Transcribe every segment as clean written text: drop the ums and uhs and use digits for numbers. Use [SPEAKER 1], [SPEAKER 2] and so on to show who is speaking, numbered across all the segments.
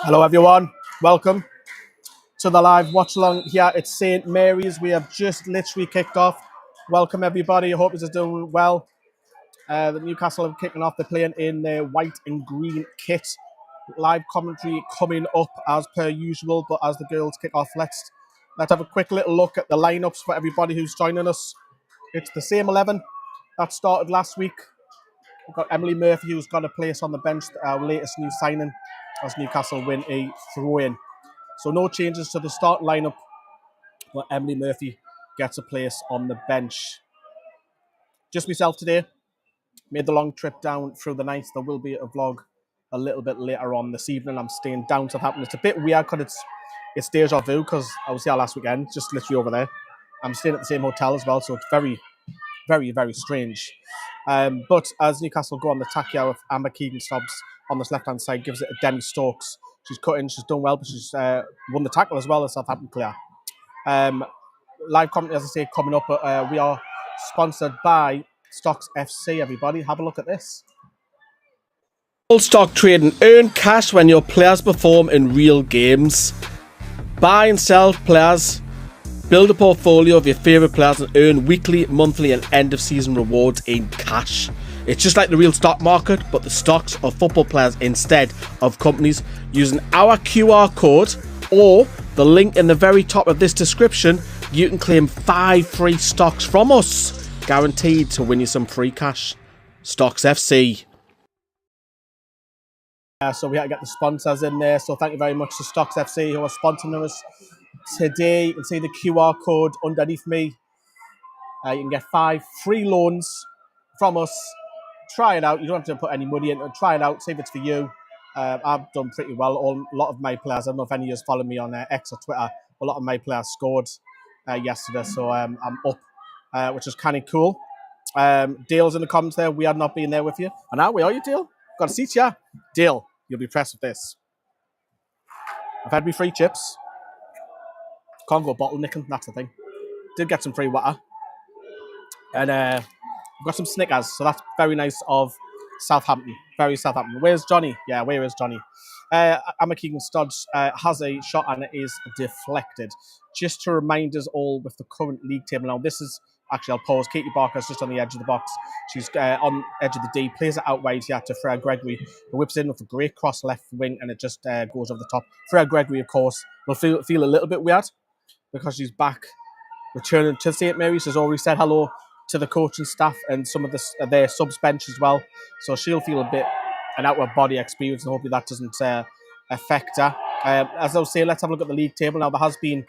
[SPEAKER 1] Hello everyone, welcome to the live watch along here at St Mary's. We have just literally kicked off. Welcome everybody, I hope this is doing well. The Newcastle are kicking off, they're playing in their white and green kit. Live commentary coming up as per usual, but as the girls kick off, let's have a quick little look at the lineups for everybody who's joining us. It's the same 11 that started last week. We've got Emily Murphy, who's got a place on the bench, our latest new signing, as Newcastle win a throw-in. So no changes to the start lineup, but Emily Murphy gets a place on the bench. Just myself today. Made the long trip down through the night. There will be a vlog a little bit later on this evening. I'm staying down to Southampton. It's a bit weird because it's deja vu because I was here last weekend, just literally over there. I'm staying at the same hotel as well, so it's very, very, very strange. But as Newcastle go on the attack here with Amber Keegan Stobbs on this left-hand side, gives it to Demi Stokes. She's cut in, she's done well, but she's won the tackle as well as Southampton player. Live commentary, as I say, coming up. We are sponsored by Stocks FC, everybody. Have a look at this. Full stock trading. Earn cash when your players perform in real games. Buy and sell players. Build a portfolio of your favourite players and earn weekly, monthly and end of season rewards in cash. It's just like the real stock market, but the stocks of football players instead of companies. Using our QR code or the link in the very top of this description, you can claim 5 free stocks from us, guaranteed to win you some free cash. Stocks FC. So we had to get the sponsors in there. So thank you very much to Stocks FC who are sponsoring us today. You can see the QR code underneath me. You can get 5 free loans from us. Try it out. You don't have to put any money in it. Try it out. See if it's for you. I've done pretty well. A lot of my players, I don't know if any of you follow me on X or Twitter, a lot of my players scored yesterday. So I'm up, which is kind of cool. Dale's in the comments there. We had not been there with you. And now, where are you, Dale? Got a seat, yeah? Dale, you'll be impressed with this. I've had me free chips. Can't go bottle nicking, that's the thing. Did get some free water. And we've got some Snickers, so that's very nice of Southampton. Very Southampton. Where's Johnny? Yeah, where is Johnny? Emma Keegan Stodds has a shot and it is deflected. Just to remind us all with the current league table now, this is actually, I'll pause. Katie Barker's just on the edge of the box. She's on edge of the D, plays it out wide here to Freya Gregory, who whips in with a great cross left wing and it just goes over the top. Freya Gregory, of course, will feel a little bit weird because she's back returning to St Mary's. Has already said hello to the coaching staff and some of their subs bench as well. So she'll feel a bit an out-of-body experience and hopefully that doesn't affect her. As I was saying, let's have a look at the league table. Now, there has been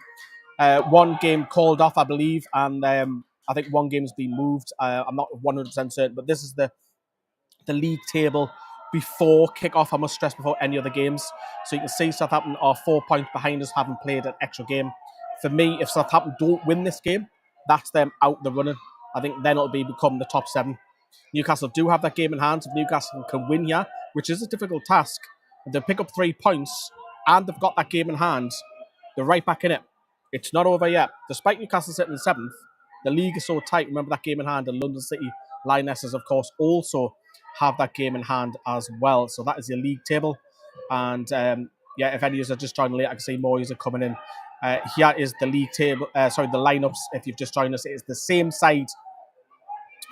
[SPEAKER 1] one game called off, I believe, and I think one game has been moved. I'm not 100% certain, but this is the league table before kick-off, I must stress, before any other games. So you can see Southampton are 4 points behind us, having played an extra game. For me, if Southampton don't win this game, that's them out the running. I think then it'll become the top 7. Newcastle do have that game in hand. If Newcastle can win here, which is a difficult task, if they pick up 3 points and they've got that game in hand, they're right back in it. It's not over yet. Despite Newcastle sitting in 7th, the league is so tight. Remember that game in hand, and London City Lionesses, of course, also have that game in hand as well. So that is your league table. And if any of you are just joining late, I can see more of you are coming in. Here is the league table, the lineups. If you've just joined us, it is the same side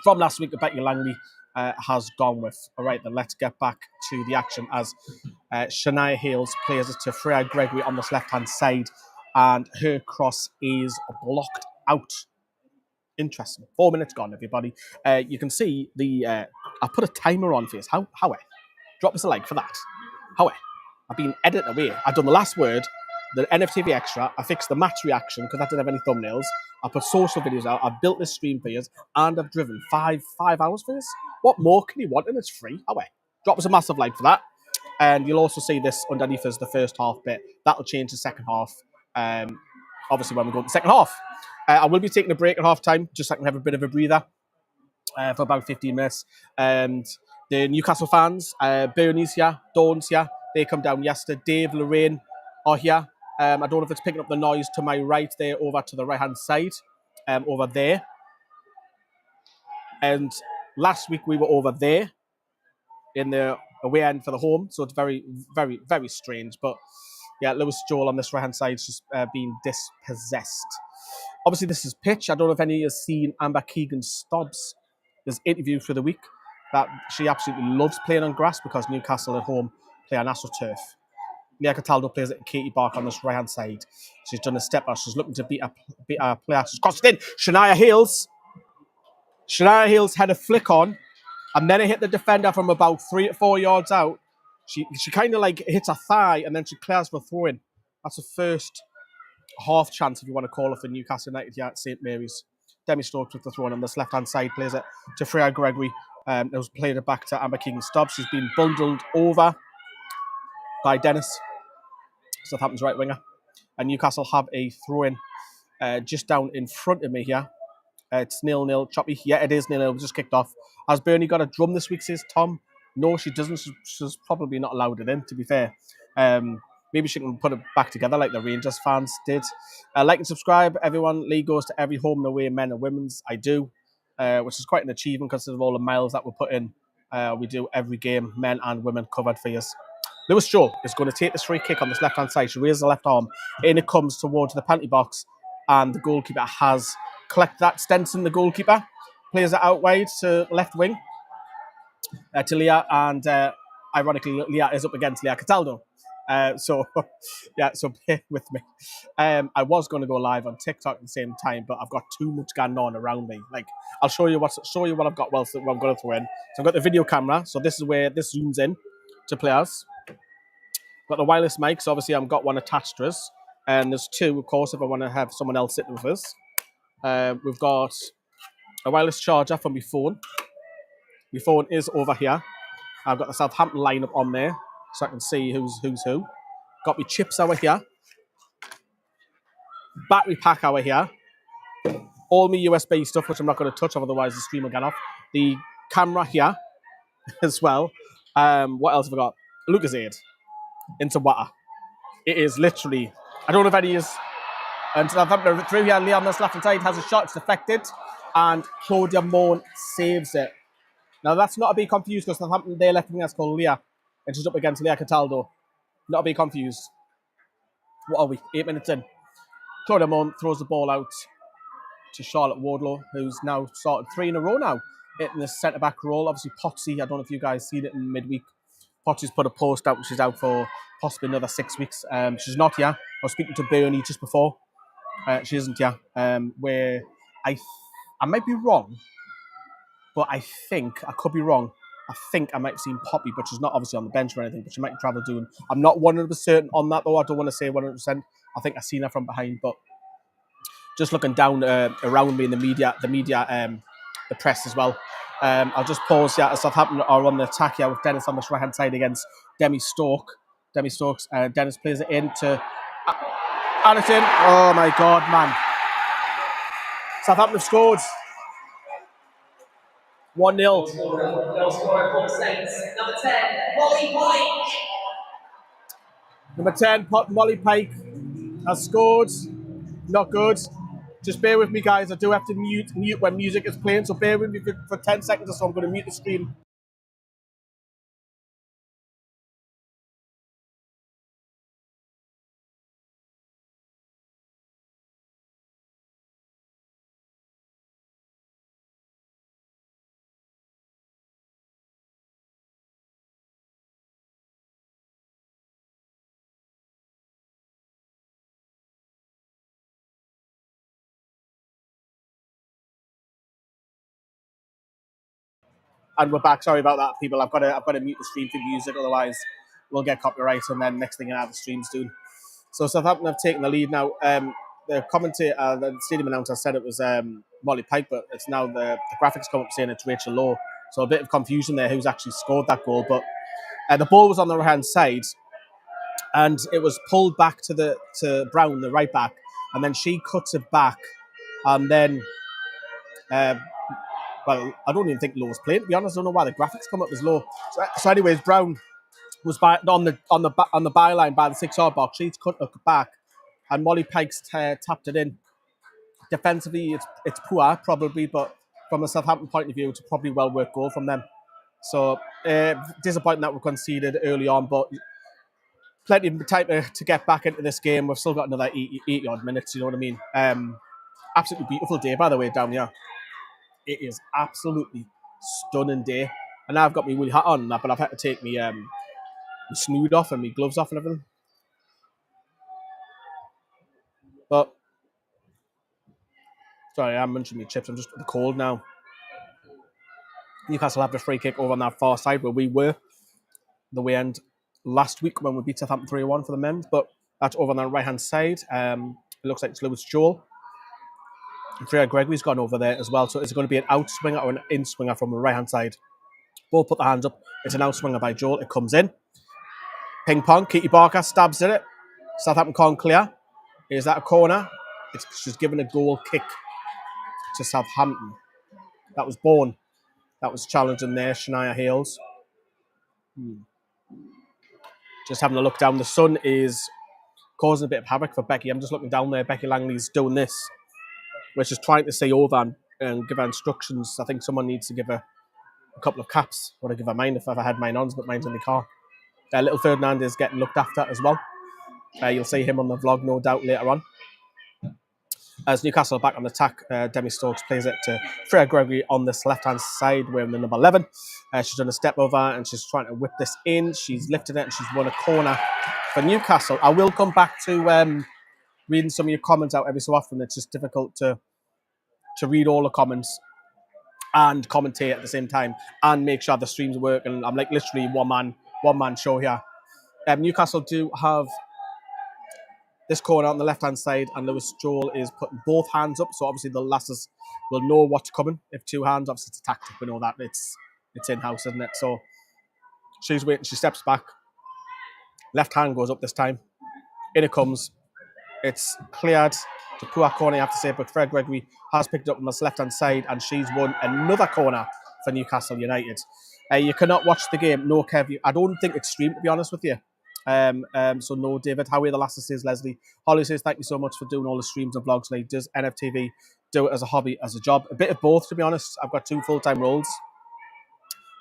[SPEAKER 1] from last week that Becky Langley has gone with. All right, then let's get back to the action as Shania Hales plays it to Freya Gregory on this left-hand side, and her cross is blocked out. Interesting. 4 minutes gone, everybody. You can see I put a timer on for you. How? Drop us a like for that. How? I've been editing away. I've done the last word, the NFTV extra. I fixed the match reaction because I didn't have any thumbnails. I put social videos out. I've built this stream for you, and I've driven five hours for you. What more can you want? And it's free. How? Drop us a massive like for that. And you'll also see this underneath as the first half bit. That'll change the second half. Obviously, when we go to the second half. I will be taking a break at half time, just so I can have a bit of a breather for about 15 minutes. And the Newcastle fans, Bernice here, Dawn's here, they come down yesterday. Dave, Lorraine are here. I don't know if it's picking up the noise to my right there, over to the right-hand side, over there. And last week we were over there in the away end for the home. So it's very, very, very strange. But yeah, Lewis Joel on this right-hand side is just being dispossessed. Obviously, this is pitch. I don't know if any has seen Amber Keegan-Stobbs' interview for the week, that she absolutely loves playing on grass because Newcastle at home play on AstroTurf. Leah Cataldo plays at Katie Bark on this right-hand side. She's done a step out. She's looking to beat a player. She's crossed it in. Shania Hales had a flick on, and then it hit the defender from about 3 to 4 yards out. She kind of like hits a thigh, and then she clears for a throw-in. That's the first half chance, if you want to call it, for Newcastle United here at St Mary's. Demi Stokes with the throw-in on this left-hand side, plays it to Freya Gregory. It was played it back to Amber Keegan-Stobbs. She's been bundled over by Dennis, Southampton's right winger. And Newcastle have a throw-in just down in front of me here. It's 0-0. Choppy. Yeah, it is 0-0. Just kicked off. Has Bernie got a drum this week, says Tom? No, she doesn't. She's probably not allowed it in, to be fair. Maybe she can put it back together like the Rangers fans did. Like and subscribe, everyone. League goes to every home and away, men and women's. I do, which is quite an achievement considering all the miles that we put in. We do every game, men and women covered for you. Lewis Joel is going to take this free kick on this left-hand side. She raises the left arm. In it comes towards the penalty box. And the goalkeeper has collected that. Stenson, the goalkeeper, plays it out wide to left wing to Leah. And ironically, Leah is up against Leah Cataldo. So bear with me. I was going to go live on TikTok at the same time, but I've got too much going on around me. Like, I'll show you what I've got whilst I'm going to throw in. So I've got the video camera. So this is where this zooms in to players. Got the wireless mic, so obviously I've got one attached to us. And there's two, of course, if I want to have someone else sitting with us. We've got a wireless charger for my phone. My phone is over here. I've got the Southampton lineup on there, so I can see who's who. Got my chips over here. Battery pack over here. All my USB stuff, which I'm not going to touch, otherwise the stream will get off. The camera here as well. What else have I got? Lucozade into water. It is literally, I don't know if any is, and Southampton through here, Leon on this left hand side has a shot, it's deflected, and Claudia Moan saves it. Now that's not to be confused because Southampton, their left wing is called Leah, and she's up against Leah Cataldo. Not to be confused. What are we? 8 minutes in. Claudia Moan throws the ball out to Charlotte Wardlow, who's now started 3 in a row now in the centre-back role. Obviously, Potsy, I don't know if you guys seen it in midweek. Potsy's put a post out, she's out for possibly another 6 weeks. She's not here. I was speaking to Bernie just before. She isn't here. Where I might be wrong, but I could be wrong. I think I might have seen Poppy, but she's not obviously on the bench or anything, but she might travel doing. I'm not 100% certain on that, though. I don't want to say 100%. I think I've seen her from behind, but just looking down around me in the media, the press as well. I'll just pause here. Southampton are on the attack here with Dennis on this right-hand side against Demi Stokes. Dennis plays it in to Anderson. Oh, my God, man. Southampton have scored. 1-0.
[SPEAKER 2] Goal scorer for the Saints. Number 10, Molly Pike.
[SPEAKER 1] Number 10, Molly Pike has scored. Not good. Just bear with me, guys. I do have to mute when music is playing, so bear with me for 10 seconds or so. I'm going to mute the stream. And we're back. Sorry about that, people. I've got to mute the stream for music, otherwise we'll get copyright, and then next thing I have the stream's doing. So Southampton have taken the lead now. The commentator, the stadium announcer said it was Molly Pike, but it's now the graphics come up saying it's Rachel Lowe. So a bit of confusion there who's actually scored that goal. But the ball was on the right-hand side, and it was pulled back to Brown, the right back, and then she cuts it back, and then well, I don't even think Lowe was playing. To be honest, I don't know why the graphics come up as Lowe. So anyways, Brown was on the byline by the 6-yard box. She's cut it back, and Molly Pike's tapped it in. Defensively, it's poor probably, but from a Southampton point of view, it's probably well worked goal from them. So disappointing that we conceded early on, but plenty of time to get back into this game. We've still got another 80 odd minutes, you know what I mean? Absolutely beautiful day, by the way, down here. It is absolutely stunning day. And now I've got my woolly hat on, but I've had to take my snood off and my gloves off and everything. But sorry, I'm munching my chips. I'm just the cold now. Newcastle have the free kick over on that far side where we were the way end last week when we beat Southampton 3-1 for the men's, but that's over on the right hand side. It looks like it's Lewis Joel. And Freya Gregory's gone over there as well. So is it going to be an out swinger or an in swinger from the right hand side? Both put the hands up. It's an out swinger by Joel. It comes in. Ping pong. Katie Barker stabs at it. Southampton can't clear. Is that a corner? She's given a goal kick to Southampton. That was Bourne. That was challenging there. Shania Hales. Just having a look down. The sun is causing a bit of havoc for Becky. I'm just looking down there. Becky Langley's doing this, which is trying to stay over and give her instructions. I think someone needs to give her a couple of caps. I would give her mine if I ever had mine on, but mine's in the car. Little Ferdinand is getting looked after as well. You'll see him on the vlog, no doubt, later on. As Newcastle are back on the attack, Demi Stokes plays it to Freya Gregory on this left-hand side, wearing the number 11. She's done a step over and she's trying to whip this in. She's lifted it and she's won a corner for Newcastle. I will come back to reading some of your comments out every so often. It's just difficult to read all the comments and commentate at the same time and make sure the streams work. And I'm like literally one man show here. Newcastle do have this corner on the left-hand side, and Lewis Joel is putting both hands up. So obviously the lasses will know what's coming. If two hands, obviously it's a tactic. We know that it's in-house, isn't it? So she's waiting. She steps back. Left hand goes up this time. In it comes. It's cleared. It's a poor corner, you have to say, but Fred Gregory has picked it up on this left-hand side, and she's won another corner for Newcastle United. You cannot watch the game. No, Kev. I don't think it's streamed, to be honest with you. So no, David. How are the lasses, says Leslie. Holly says, thank you so much for doing all the streams and vlogs. Like, does NFTV do it as a hobby, as a job? A bit of both, to be honest. I've got 2 full-time roles.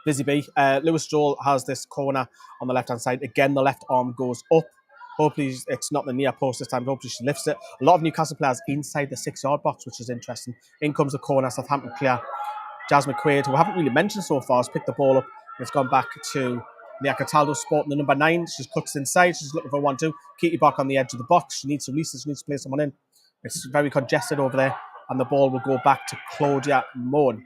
[SPEAKER 1] Busy bee. Lewis Joel has this corner on the left-hand side. Again, the left arm goes up. Hopefully it's not the near post this time. Hopefully she lifts it. A lot of Newcastle players inside the 6-yard box, which is interesting. In comes the corner. Southampton clear. Jasmine Quaid, who I haven't really mentioned so far, has picked the ball up. It's gone back to Nia Cataldo sporting the number 9. She's cuts inside. She's looking for 1-2. Katie Bark on the edge of the box. She needs to release it. She needs to play someone in. It's very congested over there. And the ball will go back to Claudia Moan.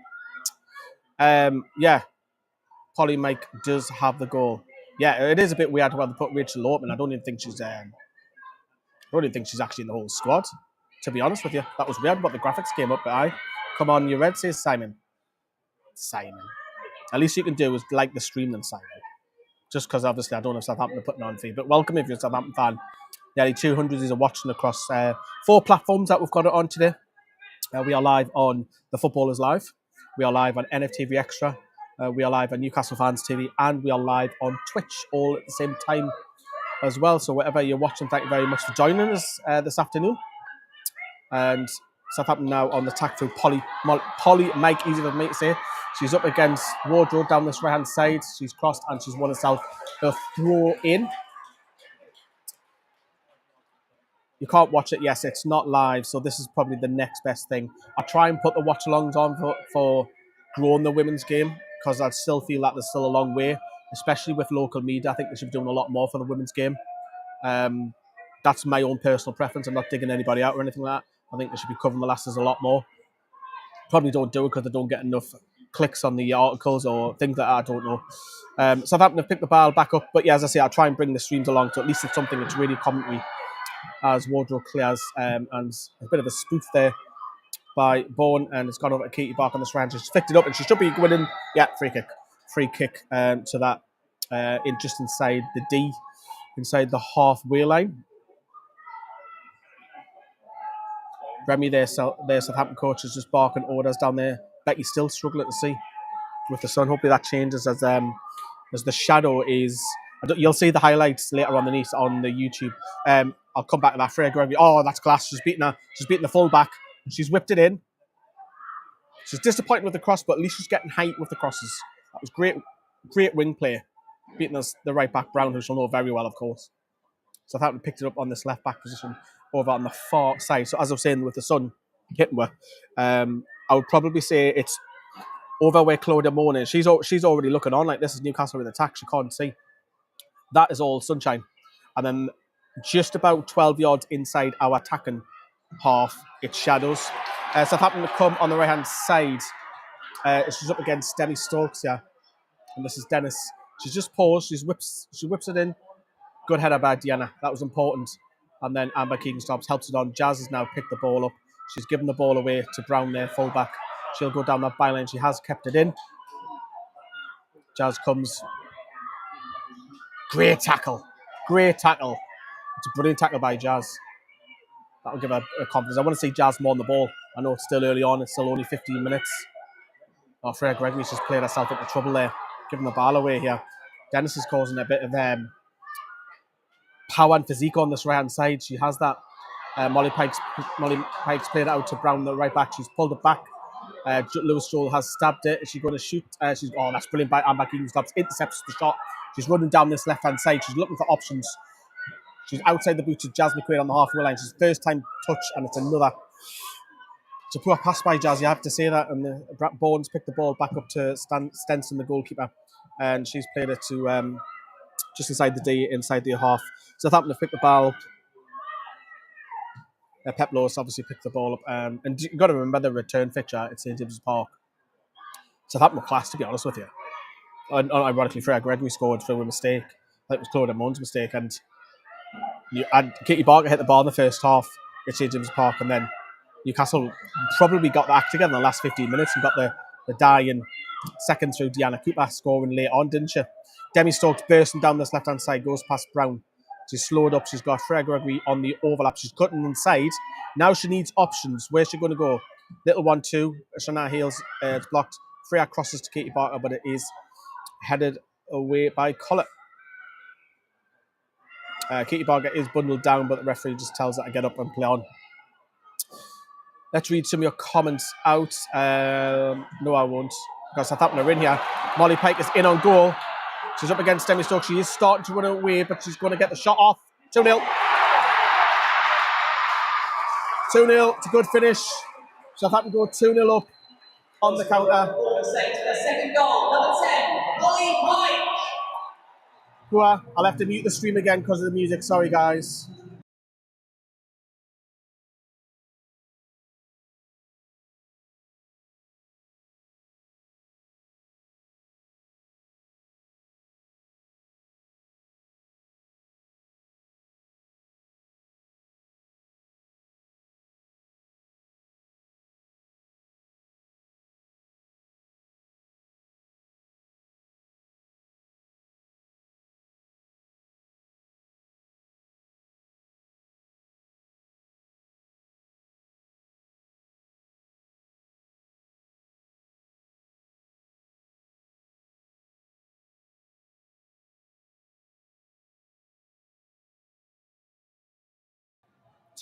[SPEAKER 1] Polly Mike does have the goal. Yeah, it is a bit weird how they put Rachel Lortman. I don't even think she's actually in the whole squad, to be honest with you. That was weird, but the graphics came up, but aye. Come on, you red, says Simon. At least you can do is like the stream than Simon. Just because obviously I don't have Southampton putting on for you. But welcome if you're a Southampton fan. Nearly 200 is watching across 4 platforms that we've got it on today. We are live on The Footballers Live. We are live on NFTV Extra. We are live on Newcastle Fans TV. And we are live on Twitch all at the same time as well. So whatever you're watching, thank you very much for joining us this afternoon. And Southampton now on the attack through Polly Mike, easy for me to say. She's up against Wardrobe down this right-hand side. She's crossed and she's won herself a throw in. You can't watch it. Yes, it's not live, so this is probably the next best thing. I'll try and put the watch-alongs on for growing the women's game, because I still feel that there's still a long way, especially with local media. I think they should be doing a lot more for the women's game. That's my own personal preference. I'm not digging anybody out or anything like that. I think they should be covering the lasses a lot more. Probably don't do it because they don't get enough clicks on the articles or things like that. I don't know. Southampton have picked the ball back up, but yeah, as I say, I'll try and bring the streams along, so at least it's something that's really commentary as Wardrobe clears, and a bit of a spoof there by Bourne, and it's gone over to Katie Bark on this round. She's flicked it up and she should be winning. Yeah, free kick to that in just inside the D, inside the halfway line. Remy, their Southampton coach, is just barking orders down there. Becky's still struggling to see with the sun. Hopefully that changes as the shadow is. You'll see the highlights later on on the YouTube. I'll come back to that. Freya Gregory. Oh, that's class. She's beating the full back. She's whipped it in. She's disappointed with the cross, but at least she's getting height with the crosses. That was great. Great wing play, beating us the right back Brown, who she'll know very well, of course. So Southampton picked it up on this left back position over on the far side. So as I was saying, with the sun hitting her, I would probably say it's over where Claudia Moan is. She's already looking on like this is Newcastle with attack. She can't see. That is all sunshine. And then just about 12 yards inside our attacking half, it's shadows. Southampton to come on the right-hand side. She's up against Demi Stokes, yeah. And this is Dennis. She's just paused. She whips it in. Good header by Deanna. That was important. And then Amber Keegan-Stobbs helps it on. Jazz has now picked the ball up. She's given the ball away to Brown there, fullback. She'll go down that byline. She has kept it in. Jazz comes. Great tackle. Great tackle. It's a brilliant tackle by Jazz. That'll give her a confidence. I want to see Jazz more on the ball. I know it's still early on. It's still only 15 minutes. Oh, Freya Gregory's just played herself into trouble there. Giving the ball away here. Dennis is causing a bit of power and physique on this right-hand side. She has that. Molly Pike's played it out to Brown, the right back. She's pulled it back. Lewis Joel has stabbed it. Is she going to shoot? That's brilliant by Amber Keegan-Stobbs. Intercepts the shot. She's running down this left-hand side. She's looking for options. She's outside the boots of Jazz McQuaid on the halfway line. She's first time touch, and it's another. It's a poor pass by Jazz, you have to say that. And Bourne's picked the ball back up to Stenson, the goalkeeper, and she's played it to just inside the half. So Southampton have picked the ball up. Pep Lewis obviously picked the ball up. And you've got to remember the return fixture at St James's Park. Southampton were class, to be honest with you. Ironically, Freya Gregory scored through a mistake. I think it was Claudia Moan's mistake. And Katie Barker hit the ball in the first half at St James's Park. And then Newcastle probably got the act together in the last 15 minutes and got the dying second through Deanna Cooper scoring late on, didn't she? Demi Stokes bursting down this left-hand side, goes past Brown. She's slowed up. She's got Freya Gregory on the overlap. She's cutting inside. Now she needs options. Where's she going to go? Little 1-2. Shana Hales. It's blocked. Freya crosses to Katie Barker, but it is headed away by Collett. Katie Barker is bundled down, but the referee just tells her to get up and play on. Let's read some of your comments out. No, I won't. Because Southampton are in here. Molly Pike is in on goal. She's up against Demi Stokes. She is starting to run away, but she's going to get the shot off. 2-0. 2-0. It's a good finish. Southampton go 2-0 up on the counter.
[SPEAKER 2] Second goal, number 10, Molly Pike.
[SPEAKER 1] I'll have to mute the stream again because of the music. Sorry, guys.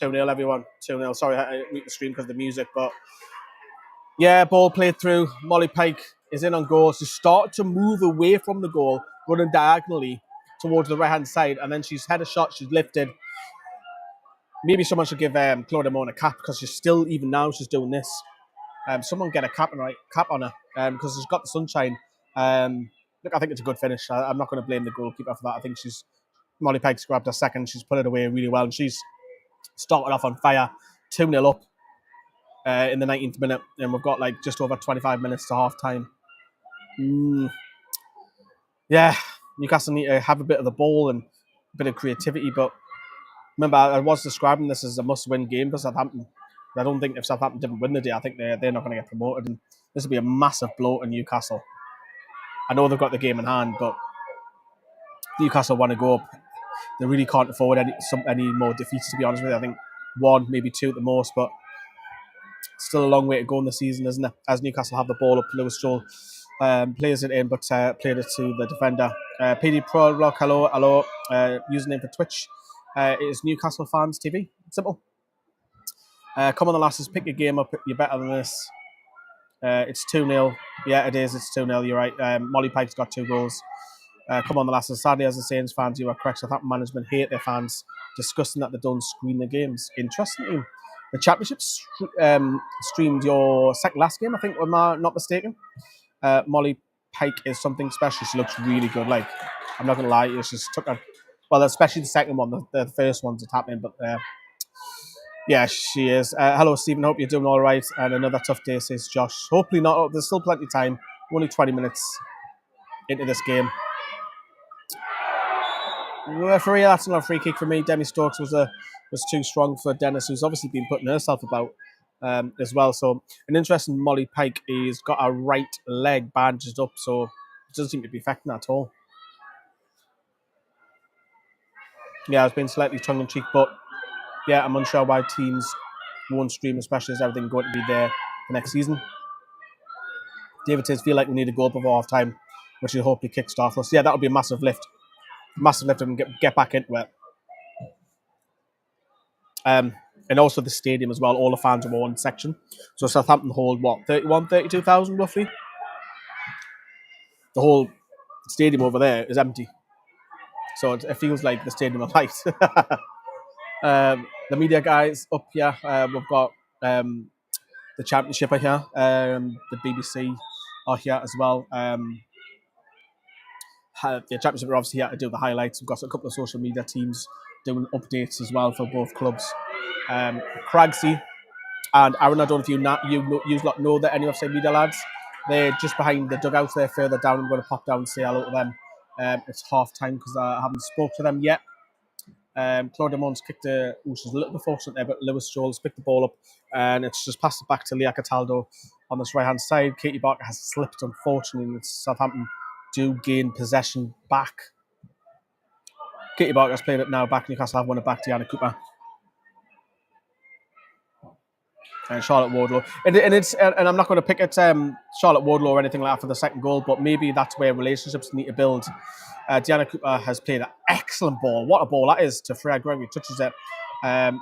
[SPEAKER 1] Two-0, everyone. 2-0. Sorry, I had to mute the stream because of the music, but yeah, ball played through. Molly Pike is in on goal. She started to move away from the goal, running diagonally towards the right-hand side, and then she's had a shot. She's lifted. Maybe someone should give Claudia Moan a cap because she's still, even now, she's doing this. Someone get a cap on her because she's got the sunshine. Look, I think it's a good finish. I'm not going to blame the goalkeeper for that. I think Molly Pike's grabbed her second. She's put it away really well, and she's started off on fire. 2-0 up in the 19th minute, and we've got like just over 25 minutes to half time. Yeah, Newcastle need to have a bit of the ball and a bit of creativity, but remember, I was describing this as a must-win game for Southampton. I don't think if Southampton didn't win the day, I think they're not going to get promoted, and this will be a massive blow to Newcastle. I know they've got the game in hand, but Newcastle want to go up. They really can't afford any more defeats, to be honest with you. I think 1, maybe 2 at the most, but still a long way to go in the season, isn't it? As Newcastle have the ball up, Lewis Joel plays it in, but played it to the defender. PD Pro Rock, hello. Username for Twitch is Newcastle Fans TV. Simple. Come on, the lasses, pick your game up. You're better than this. It's 2-0. Yeah, it is. It's 2-0. You're right. Molly Pike's got 2 goals. Come on, the lasses. Sadly, as the Saints fans, you are correct. Southampton management hate their fans, discussing that they don't screen the games. Interestingly, the Championship streamed your second last game, I think, if I'm not mistaken. Molly Pike is something special. She looks really good. Like, I'm not going to lie, she's took her. Well, especially the second one. The first one's happening, but yeah, she is. Hello, Stephen. Hope you're doing all right. And another tough day, says Josh. Hopefully not. There's still plenty of time. Only 20 minutes into this game. Referee, that's not a free kick for me. Demi Stokes was too strong for Dennis, who's obviously been putting herself about as well. So an interesting Molly Pike is got her right leg bandaged up, so it doesn't seem to be affecting that at all. Yeah, it's been slightly tongue in cheek, but yeah, I'm unsure why teams won't stream, especially as everything going to be there for next season. David says, feel like we need a goal before half time, which will hopefully kickstart us. Yeah, that would be a massive lift. Massive lift and get back into it. And also the stadium as well. All the fans are in one section. So Southampton hold, 32,000 roughly? The whole stadium over there is empty. So it feels like the stadium of light. The media guys up here. We've got the Championship are here. The BBC are here as well. The Championship are obviously here to do the highlights. We've got a couple of social media teams doing updates as well for both clubs. Cragsy and Aaron, I don't know if you know that any of the media lads. They're just behind the dugouts there, further down. I'm going to pop down and say hello to them. It's half time because I haven't spoke to them yet. Claudia Mons kicked she's a little bit fortunate there, but Lewis Jones picked the ball up and it's just passed it back to Leah Cataldo on this right hand side. Katie Barker has slipped, unfortunately, and Southampton do gain possession back. Katie Barker has played it now back. Newcastle have won it back to Diana Cooper. And Charlotte Wardlow, and I'm not going to pick at Charlotte Wardlow or anything like that for the second goal, but maybe that's where relationships need to build. Diana Cooper has played an excellent ball. What a ball that is to Freya Gregory, touches it, and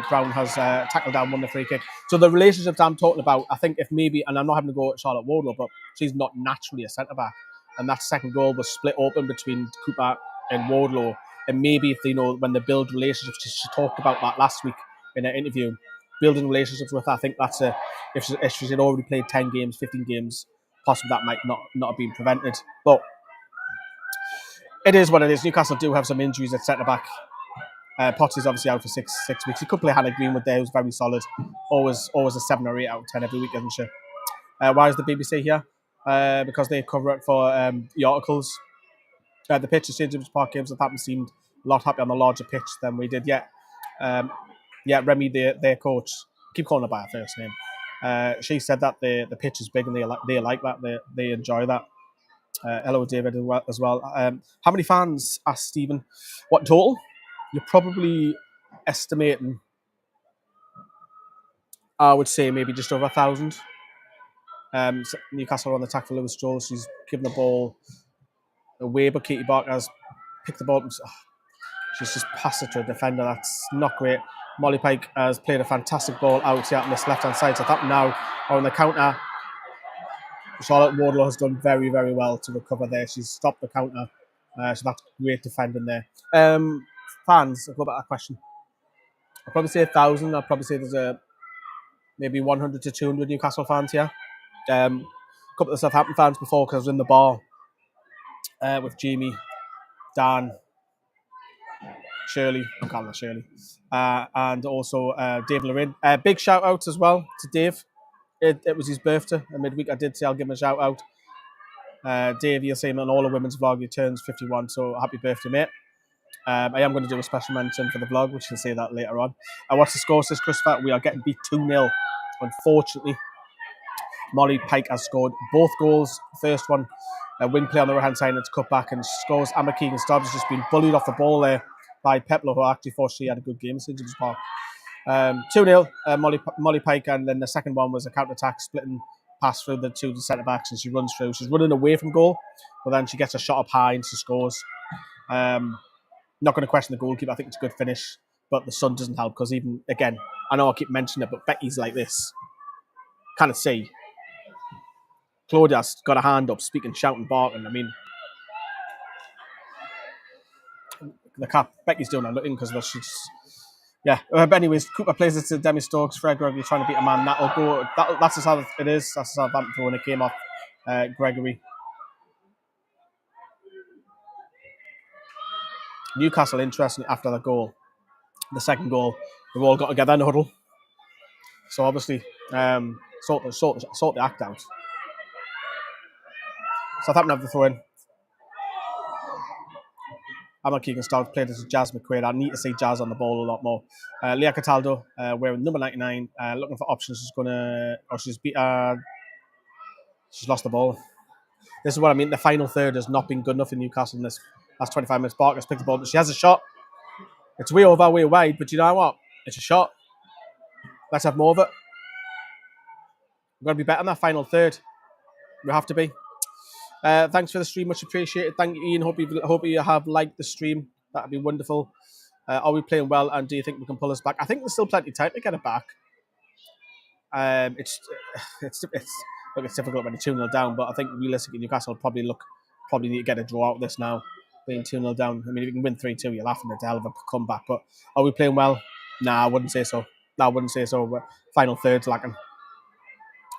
[SPEAKER 1] Brown has tackled down, won the free kick. So the relationships I'm talking about, I think if maybe, and I'm not having to go at Charlotte Wardlow, but she's not naturally a centre back, and that second goal was split open between Cooper and Wardlow, and maybe if when they build relationships, she talked about that last week in an interview. Building relationships with her, I think that's if she had already played 10 games, 15 games, possibly that might not have been prevented. But it is what it is. Newcastle do have some injuries at centre back. Potts is obviously out for six weeks. He could play Hannah Greenwood there, who's very solid. Always a 7 or 8 out of 10 every week, isn't she? Why is the BBC here? Because they cover it for the articles. The pitch at St James Park games that happened seemed a lot happier on the larger pitch than we did yet. Remy, their coach, keep calling her by her first name. She said that the pitch is big and they like that. They enjoy that. Hello, David, as well. How many fans? Asked Stephen. What total? You're probably estimating, I would say maybe just over 1,000. Newcastle are on the attack for Lewis Joel. She's given the ball away, but Katie Barker has picked the ball up. She's just passed it to a defender. That's not great. Molly Pike has played a fantastic ball out here on this left-hand side. So that now on the counter, Charlotte Wardlow has done very, very well to recover there. She's stopped the counter. So that's great defending there. Fans, I'll go back to that question. I'll probably say 1,000. I'll probably say there's maybe 100 to 200 Newcastle fans here. A couple of Southampton fans before because I was in the bar with Jamie, Dan, Shirley, I'm calling her Shirley, and also Dave Lorin. Big shout out as well to Dave. It was his birthday in midweek. I did say I'll give him a shout out. Dave, you're saying on all the women's vlog, he turns 51, so happy birthday, mate. I am going to do a special mention for the vlog, which you'll see that later on. What's the score, says Christopher? We are getting beat 2-0. Unfortunately, Molly Pike has scored both goals. First one, a wing play on the right hand side, and it's cut back and scores. Amber Keegan Stubbs has just been bullied off the ball there by Peplo, who actually thought she had a good game in St James Park. 2-0, Molly Pike, and then the second one was a counter-attack, splitting pass through the two centre-backs, and she runs through. She's running away from goal, but then she gets a shot up high and she scores. Not going to question the goalkeeper. I think it's a good finish, but the sun doesn't help because even, again, I know I keep mentioning it, but Becky's like this. Kind of see. Claudia's got a hand up, speaking, shouting, barking. I mean, the cat Becky's doing nothing because she's. Yeah, but anyways, Cooper plays it to Demi Stokes. Fred Gregory trying to beat a man. That'll go. That's just how it is. That's just how Southampton when it came off Gregory. Newcastle, interesting after the goal, the second goal, they've all got together in the huddle. So obviously, sort the act out. Southampton have the throw in. Emma Keegan Stout played as Jazz McQuaid. I need to see Jazz on the ball a lot more. Leah Cataldo, wearing number 99, looking for options. She's lost the ball. This is what I mean. The final third has not been good enough in Newcastle in this last 25 minutes. Barker's picked the ball, but she has a shot. It's way over, way wide, but you know what? It's a shot. Let's have more of it. We've got to be better in that final third. We have to be. Thanks for the stream, much appreciated. Thank you, Ian. Hope you have liked the stream. That'd be wonderful. Are we playing well, and do you think we can pull us back? I think there's still plenty of time to get it back. It's difficult when you're 2-0 down, but I think realistically Newcastle probably need to get a draw out of this now, being 2-0 down. I mean, if you can win 3-2, you're laughing at the hell of a comeback. But are we playing well? Nah, I wouldn't say so. But final third's lacking.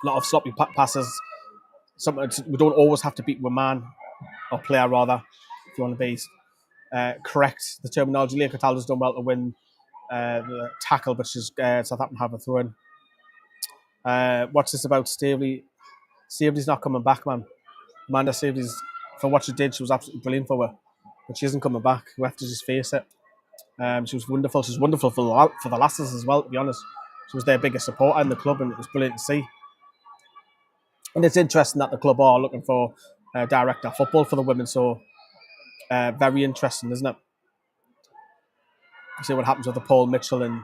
[SPEAKER 1] A lot of sloppy passes. We don't always have to beat a man or player, rather, if you want to be correct. The terminology. Leah Cataldo's done well to win the tackle, but Southampton have a throw in. What's this about Staveley? Staveley's not coming back, man. Amanda Staveley's, for what she did, she was absolutely brilliant for her. But she isn't coming back. We have to just face it. She was wonderful. She was wonderful for the lasses as well, to be honest. She was their biggest supporter in the club, and it was brilliant to see. And it's interesting that the club are looking for director of football for the women. So very interesting, isn't it? You see what happens with the Paul Mitchell and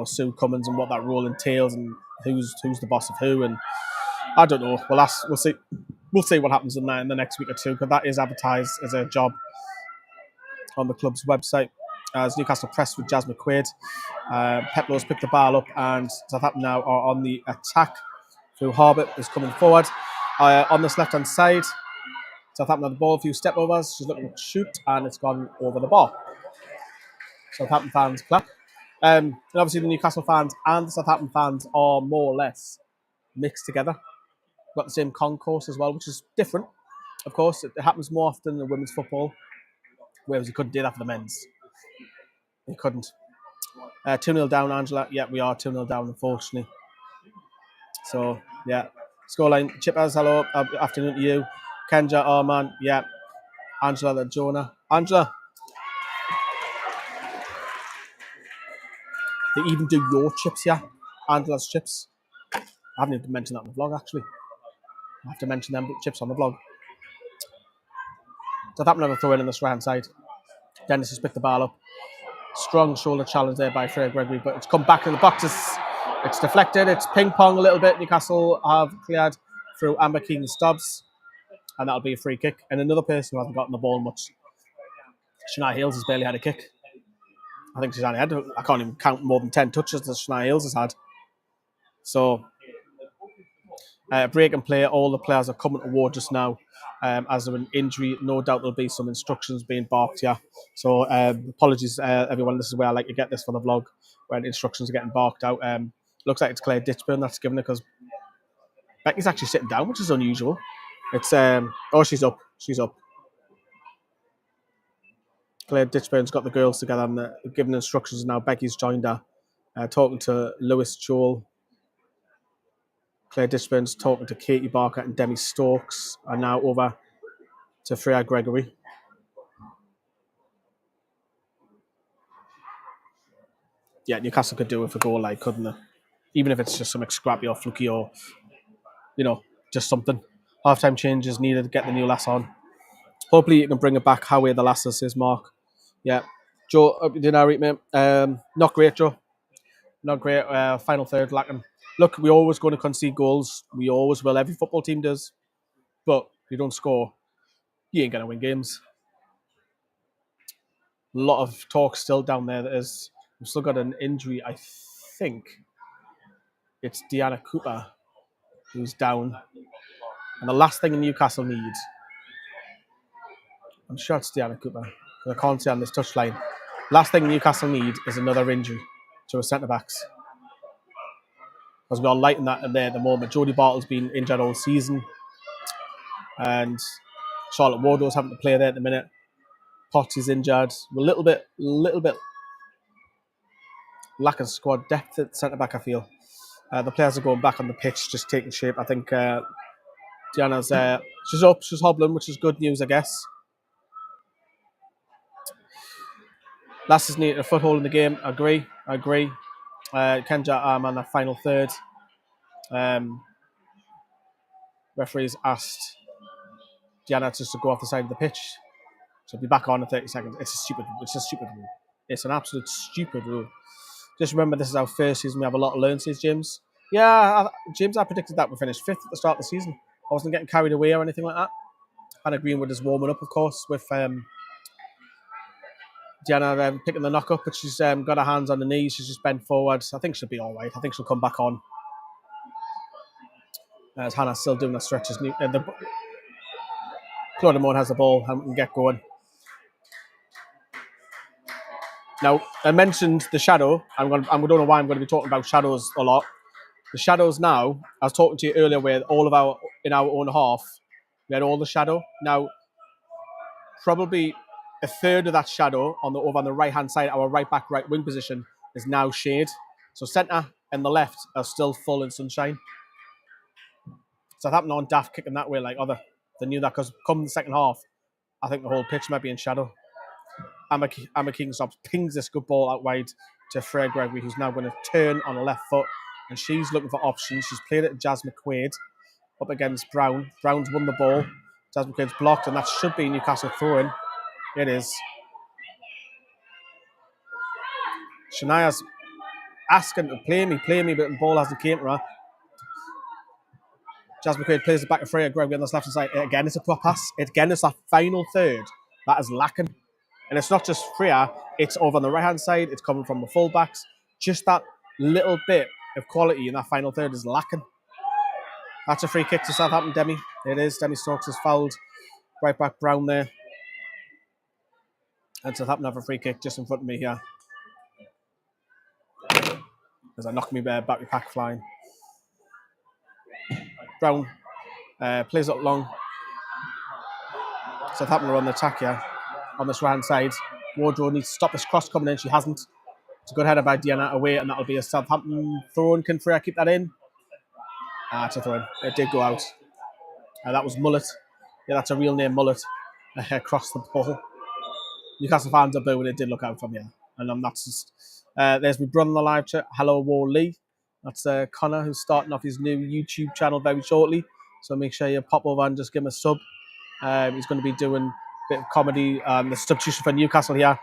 [SPEAKER 1] Sue Cummins and what that role entails and who's the boss of who. And I don't know. We'll see. We'll see what happens in the next week or two, because that is advertised as a job on the club's website. As Newcastle pressed with Jazz McQuaid, Peplow's picked the ball up, and Southampton now are on the attack. Through Harbert is coming forward on this left hand side. Southampton have the ball, a few step overs. She's looking to shoot, and it's gone over the bar. Southampton fans clap. And obviously the Newcastle fans and the Southampton fans are more or less mixed together. We've got the same concourse as well, which is different. Of course, it happens more often in women's football, whereas you couldn't do that for the men's. You couldn't. 2-0 down, Angela. Yeah, we are 2-0 down, unfortunately. So, yeah. Scoreline. Chippers, hello. Afternoon to you. Kenja, oh man. Yeah. Angela, then Jonah. Angela. They even do your chips, yeah? Angela's chips. I haven't even mentioned that in the vlog, actually. I have to mention them chips on the vlog. So that never throw in on this right-hand side. Dennis has picked the ball up. Strong shoulder challenge there by Fred Gregory, but it's come back in the boxes. It's deflected. It's ping-pong a little bit. Newcastle have cleared through Amber Keegan-Stubbs, and that'll be a free kick. And another person who hasn't gotten the ball much, Shania Hills, has barely had a kick. I think she's only had, I can't even count more than 10 touches that Shania Hills has had. So, break and play. All the players are coming toward just now. As of an injury, no doubt there'll be some instructions being barked here. So apologies, everyone. This is where I like to get this for the vlog, when instructions are getting barked out. Looks like it's Claire Ditchburn that's given it, because Becky's actually sitting down, which is unusual. It's she's up. She's up. Claire Ditchburn's got the girls together and giving instructions now. Becky's joined her, talking to Lewis Joel. Claire Ditchburn's talking to Katie Barker and Demi Stokes, and now over to Freya Gregory. Yeah, Newcastle could do it for goal, like, couldn't they? Even if it's just something scrappy or fluky or, just something. Half-time changes needed to get the new lass on. Hopefully you can bring it back. How are the lasses, says Mark. Yeah. Joe, hope you did all right, mate. Not great, Joe. Not great. Final third lacking. Look, we're always going to concede goals. We always will. Every football team does. But if you don't score, you ain't going to win games. A lot of talk still down there. We've still got an injury, I think. It's Deanna Cooper who's down. And the last thing Newcastle need, I'm sure it's Diana Cooper, because I can't see on this touchline. Last thing Newcastle need is another injury to a centre-backs. Because we're lighting that in there at the moment. Jodie Bartle's been injured all season. And Charlotte Wardlow's having to play there at the minute. Potts is injured. We're a little bit lacking squad depth at centre-back, I feel. The players are going back on the pitch, just taking shape. I think Diana's she's up, she's hobbling, which is good news, I guess. Lass's needed a foothold in the game. I agree. Kenja on that final third. Referees asked Diana just to go off the side of the pitch. So be back on in 30 seconds. It's a stupid rule. It's an absolute stupid rule. Just remember, this is our first season. We have a lot to learn, says James. Yeah, James, I predicted that we finished 5th at the start of the season. I wasn't getting carried away or anything like that. Hannah Greenwood is warming up, of course, with Diana picking the knock up, but she's got her hands on the knees. She's just bent forward. I think she'll be all right. I think she'll come back on. As Hannah's still doing her stretches. Claudia Moore has the ball and we can get going. Now, I mentioned the shadow. I don't know why I'm going to be talking about shadows a lot. The shadows now, I was talking to you earlier where in our own half, we had all the shadow. Now, probably a third of that shadow over on the right-hand side, our right-back, right wing position, is now shade. So centre and the left are still full in sunshine. Southampton aren't daft kicking that way like they knew that, because come the second half, I think the whole pitch might be in shadow. Emma Kingstops pings this good ball out wide to Freya Gregory, who's now going to turn on the left foot, and she's looking for options. She's played it to Jazz McQuaid up against Brown. Brown's won the ball. Jazz McQuaid's blocked, and that should be Newcastle throw-in. It is. Shania's asking to play me, but the ball hasn't came to her. Jazz McQuaid plays it back to Freya Gregory on this left-hand side. Again, it's a prop pass. Again, it's that final third that is lacking. And it's not just Freya, it's over on the right-hand side, it's coming from the full-backs. Just that little bit of quality in that final third is lacking. That's a free kick to Southampton, Demi. It is. Demi Stokes has fouled right back Brown there. And Southampton have a free kick just in front of me here. As I knock me battery pack flying. Brown plays up long. Southampton are on the attack here on this right-hand side. Wardrow needs to stop this cross coming in. She hasn't. It's a good header by Diana away, and that'll be a Southampton throw-in. Can Freya keep that in? It's a throw-in. It did go out. That was Mullet. Yeah, that's a real name, Mullet. Across the ball. Newcastle fans are booing. It did look out from here. And that's just... there's my brother in the live chat. Hello, War Lee. That's Connor, who's starting off his new YouTube channel very shortly. So make sure you pop over and just give him a sub. He's going to be doing a bit of comedy. The substitution for Newcastle here.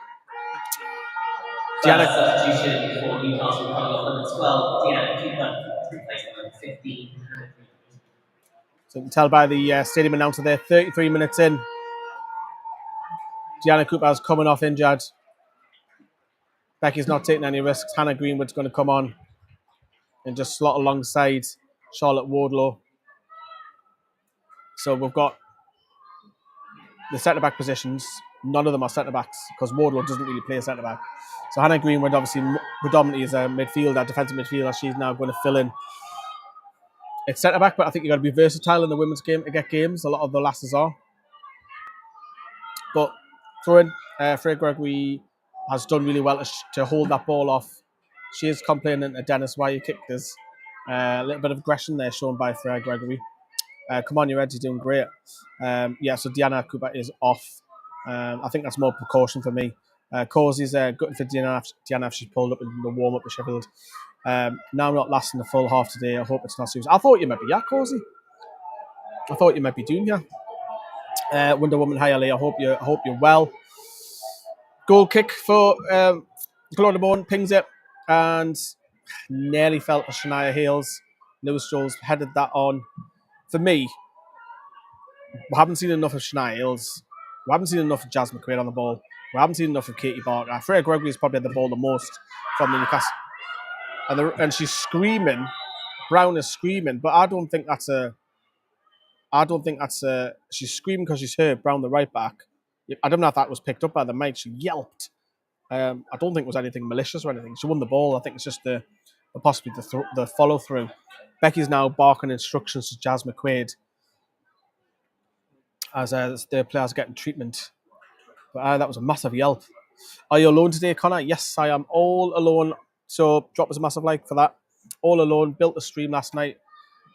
[SPEAKER 2] Diana substitution for Newcastle coming off number 12, Diana Cooper, replaced number 15.
[SPEAKER 1] So you can tell by the stadium announcer there, 33 minutes in. Diana Cooper's coming off injured. Becky's not taking any risks. Hannah Greenwood's going to come on and just slot alongside Charlotte Wardlow. So we've got the centre-back positions. None of them are centre-backs because Wardlow doesn't really play centre-back. So Hannah Greenwood obviously predominantly is a midfielder, defensive midfielder. She's now going to fill in. It's centre-back, but I think you've got to be versatile in the women's game to get games. A lot of the lasses are. But throwing, Freya Gregory has done really well to hold that ball off. She is complaining to Dennis why you kicked this. A little bit of aggression there shown by Freya Gregory. Come on, you're ready, doing great. So Diana Cooper is off. I think that's more precaution for me. Cosey's good for Diana if she's pulled up in the warm-up with Sheffield. Now I'm not lasting the full half today. I hope it's not serious. I thought you might be, Cosey. I thought you might be doing here. Wonder Woman Highly, I hope you're well. Goal kick for Claudia Bourne, pings it, and nearly fell for Shania Hales. Lewis Jones headed that on. For me, we haven't seen enough of Shania Hales. We haven't seen enough of Jazz McQuaid on the ball. We haven't seen enough of Katie Barker. Freya Gregory has probably had the ball the most from the Newcastle. And she's screaming. Brown is screaming, but I don't think that's a I don't think that's she's screaming because she's hurt. Brown, the right back. I don't know if that was picked up by the mic. She yelped. I don't think it was anything malicious or anything. She won the ball. I think it's just possibly the follow through. Becky's now barking instructions to Jazz McQuaid as the players getting treatment. But that was a massive yelp. Are you alone today, Connor? Yes, I am all alone. So drop us a massive like for that. All alone. Built a stream last night.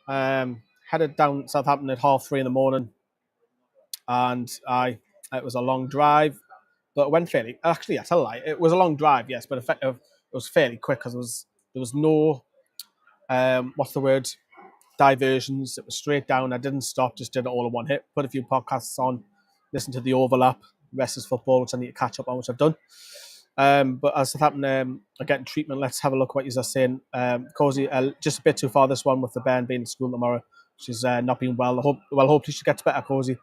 [SPEAKER 1] Headed down Southampton at 3:30 in the morning, and it was a long drive, but it went fairly. Actually, I tell a lie. It was a long drive, yes, but effective. It was fairly quick because there was no what's the word, diversions. It was straight down. I didn't stop. Just did it all in one hit. Put a few podcasts on. Listened to the overlap. Rest is football, which I need to catch up on, which I've done. But as Southampton are getting treatment, let's have a look what you're saying. Cozy, just a bit too far this one with the band being in school tomorrow. She's not been well. Hopefully she gets better, Cozy.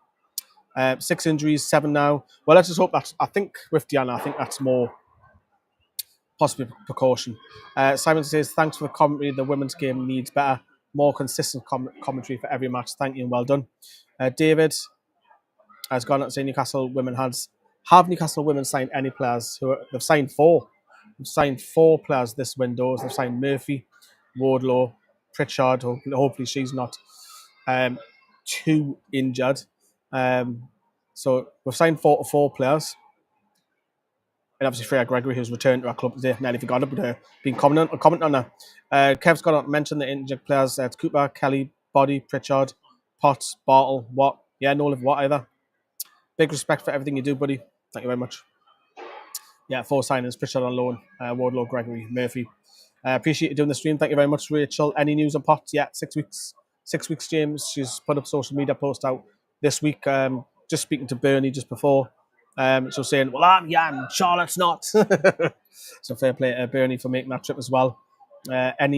[SPEAKER 1] 6 injuries, 7 now. Well, let's just hope that. I think with Diana, I think that's more possibly precaution. Simon says, thanks for the commentary. The women's game needs better, more consistent commentary for every match. Thank you and well done. David has gone up saying have Newcastle women signed any players? They've signed 4. They've signed 4 players this window. They've signed Murphy, Wardlaw, Pritchard. Hopefully she's not too injured. So we've signed 4 players. And obviously Freya Gregory, who's returned to our club today. Nearly forgot it, but been commenting on her. Kev's got to mention the injured players. It's Cooper, Kelly, Body, Pritchard, Potts, Bartle, Watt. Yeah, no live Watt either. Big respect for everything you do, buddy. Thank you very much. Yeah, 4 signings, Pritchard on loan, Wardlaw, Gregory, Murphy. Appreciate you doing the stream. Thank you very much, Rachel. Any news on Potts? Yeah, 6 weeks. 6 weeks, James. She's put up social media post out this week. Just speaking to Bernie just before. So saying, well, I'm young, Charlotte's not. So fair play to Bernie for making that trip as well. And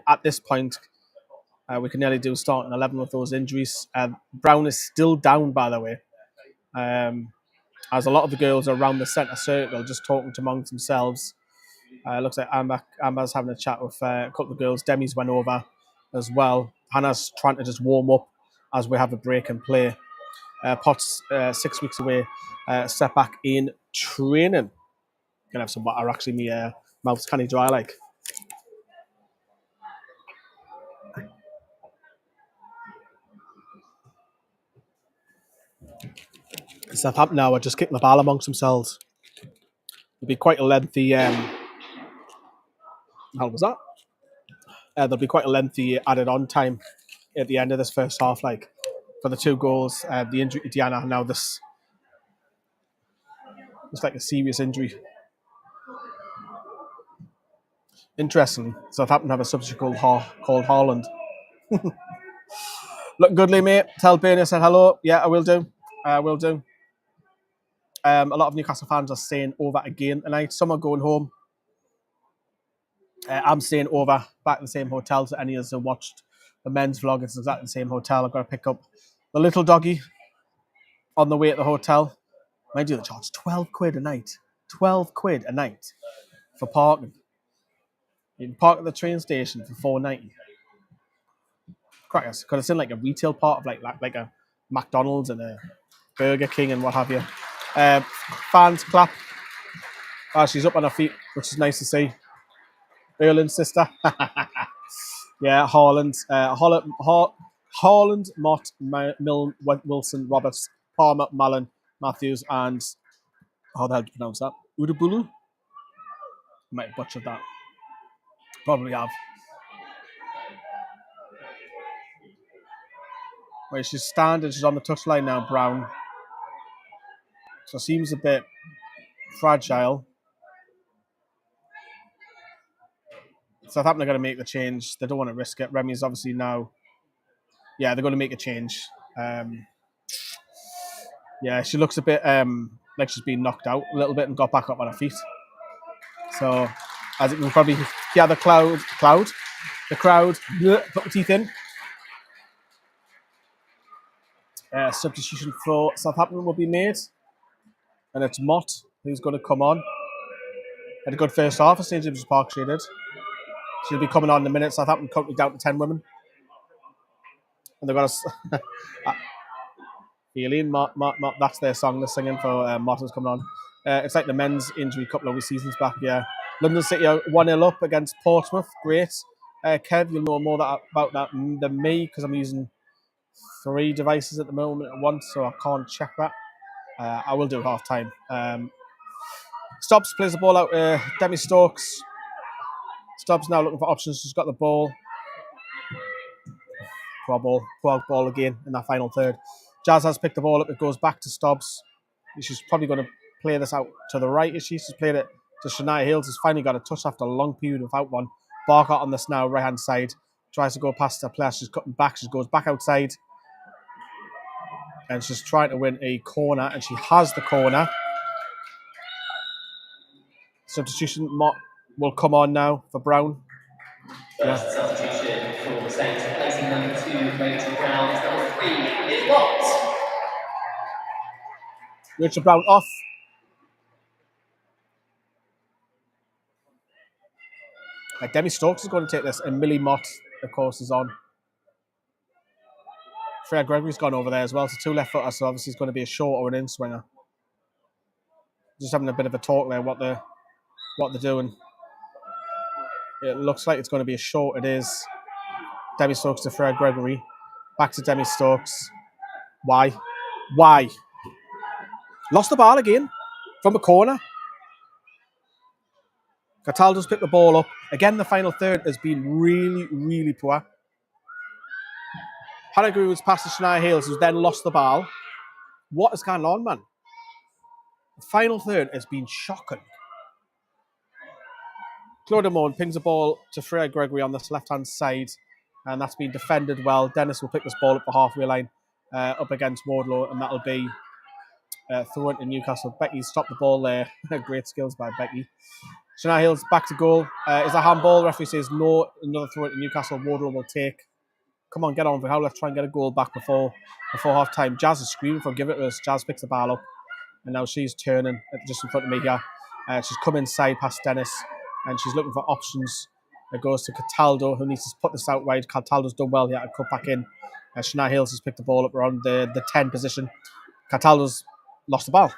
[SPEAKER 1] at this point, we can nearly do starting 11 with those injuries. Brown is still down, by the way. As a lot of the girls are around the centre circle, just talking amongst themselves. Looks like Amber's having a chat with a couple of girls. Demi's went over as well. Hannah's trying to just warm up as we have a break and play. Potts 6 weeks away, set back in training. Gonna have some water. Actually, my mouth's kind of dry like. Southampton now are just kicking the ball amongst themselves. It'll be quite a lengthy. How was that? There'll be quite a lengthy added on time at the end of this first half, like for the 2 goals. The injury to Diana. Now this looks like a serious injury. Interestingly, Southampton have a substitute called Haaland. Look goodly, mate. Tell Bernie I said hello. Yeah, I will do. I will do. A lot of Newcastle fans are staying over again tonight. Some are going home. I'm staying over back in the same hotel. So any of us who watched the men's vlog, it's exactly the same hotel. I've got to pick up the little doggy on the way at the hotel. Mind you, they charge 12 quid a night. 12 quid a night for parking. You can park at the train station for $4.90. Crackers, because it's in like a retail part of like a McDonald's and a Burger King and what have you. Fans clap. She's up on her feet, which is nice to see. Erland's sister. Yeah, Haaland. Haaland, Mott, Wilson, Roberts, Palmer, Mallon, Matthews, and how the hell do you pronounce that? Udubulu? Might have butchered that. Probably have. Right, she's standing. She's on the touchline now, Brown. So seems a bit fragile. Southampton are going to make the change. They don't want to risk it. Remy's obviously now. Yeah, they're going to make a change. Yeah, she looks a bit like she's been knocked out a little bit and got back up on her feet. So, as you can probably hear the crowd, put the teeth in. Substitution for Southampton will be made. And it's Mott who's going to come on. Had a good first half at St James's Park, she did. She'll be coming on in a minute. Southampton currently down to 10 women. And they've got a feeling. That's their song they're singing for Martin's coming on. It's like the men's injury a couple of seasons back. Yeah, London City are 1-0 up against Portsmouth. Great. Kev, you'll know more about that than me because I'm using 3 devices at the moment at once, so I can't check that. I will do half time. Stubbs plays the ball out. Demi Stokes. Stubbs now looking for options. She's got the ball. Poor ball again in that final third. Jazz has picked the ball up. It goes back to Stubbs. She's probably going to play this out to the right, is she? She's played it to Shania Hills. Has finally got a touch after a long period without one. Barker on this now, right hand side. Tries to go past the player. She's cutting back. She goes back outside. And she's trying to win a corner. And she has the corner. Substitution will come on now for Brown.
[SPEAKER 2] First substitution for the Saints, replacing number 2, Rachel Brown, is number 3, Liz Watts.
[SPEAKER 1] Rachel Brown off. Demi Stokes is going to take this, and Millie Mott, of course, is on. Freya Gregory's gone over there as well, so 2 left footers, so obviously it's going to be a short or an in swinger. Just having a bit of a talk there, what they're doing. It looks like it's going to be a short. It is. Demi Stokes to Freya Gregory. Back to Demi Stokes. Why? Lost the ball again from a corner. Cataldo's picked the ball up. Again, the final third has been really, really poor. Hannah Grew was passed to Shania Hales, who's then lost the ball. What is going on, man? The final third has been shocking. Claudia Moan pings the ball to Freya Gregory on this left-hand side, and that's been defended well. Dennis will pick this ball up the halfway line up against Wardlow, and that'll be thrown to Newcastle. Becky stopped the ball there. Great skills by Becky. Shania Hales back to goal. Is a handball. Referee says no. Another throw to Newcastle. Wardlow will take. Come on, get on for how. Let's try and get a goal back before half time. Jazz is screaming for give it to us. Jazz picks the ball up, and now she's turning just in front of me here. She's come inside past Dennis, and she's looking for options. It goes to Cataldo, who needs to put this out wide. Cataldo's done well here to cut back in. Shania Hales has picked the ball up around the 10 position. Cataldo's lost the ball.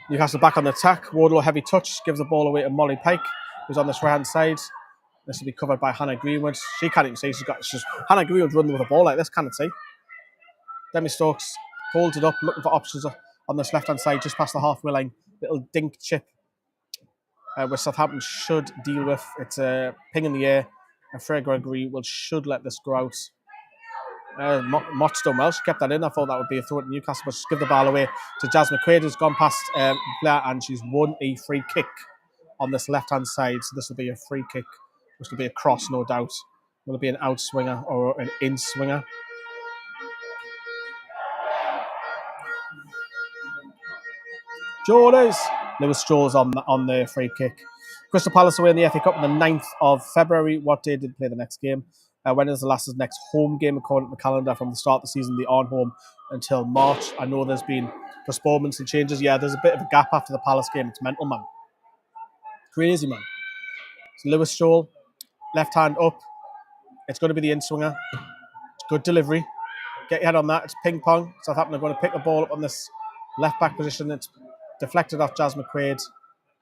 [SPEAKER 1] Newcastle back on the attack. Wardlow heavy touch, gives the ball away to Molly Pike, who's on this right hand side. This will be covered by Hannah Greenwood. She can't even see. Hannah Greenwood running with a ball like this, can't see. Demi Stokes holds it up, looking for options on this left hand side, just past the halfway line. Little dink chip, which Southampton should deal with. It's a ping in the air, and Freya Gregory should let this go out. Mott's done well. She kept that in. I thought that would be a throw at Newcastle, but she's given the ball away to Jazz McQuaid, who's gone past player, and she's won a free kick on this left-hand side. So this will be a free kick, which will be a cross, no doubt. Will it be an out swinger or an in swinger? Lewis Strolls on the free kick. Crystal Palace away in the FA Cup on the 9th of February. What day did they play the next game? When is the last next home game according to the calendar? From the start of the season, they aren't home until March. I know there's been postponements and changes. Yeah, there's a bit of a gap after the Palace game. It's mental, man. Crazy, man. So Lewis Stroll, left hand up. It's going to be the in-swinger. It's good delivery. Get your head on that. It's ping-pong. Southampton are going to pick the ball up on this left-back position. It's deflected off Jazz McQuaid.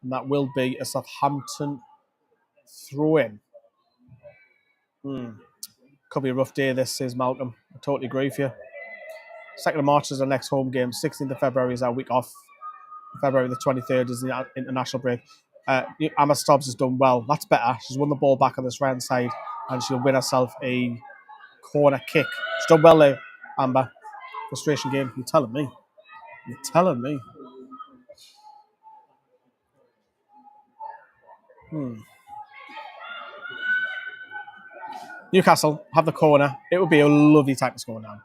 [SPEAKER 1] And that will be a Southampton throw-in. Could be a rough day, this, says Malcolm. I totally agree with you. 2nd of March is our next home game. 16th of February is our week off. February the 23rd is the international break. Emma Stubbs has done well. That's better. She's won the ball back on this right side, and she'll win herself a corner kick. She's done well there, Amber. Frustration game. You're telling me. You're telling me. Newcastle have the corner. It would be a lovely time to score now.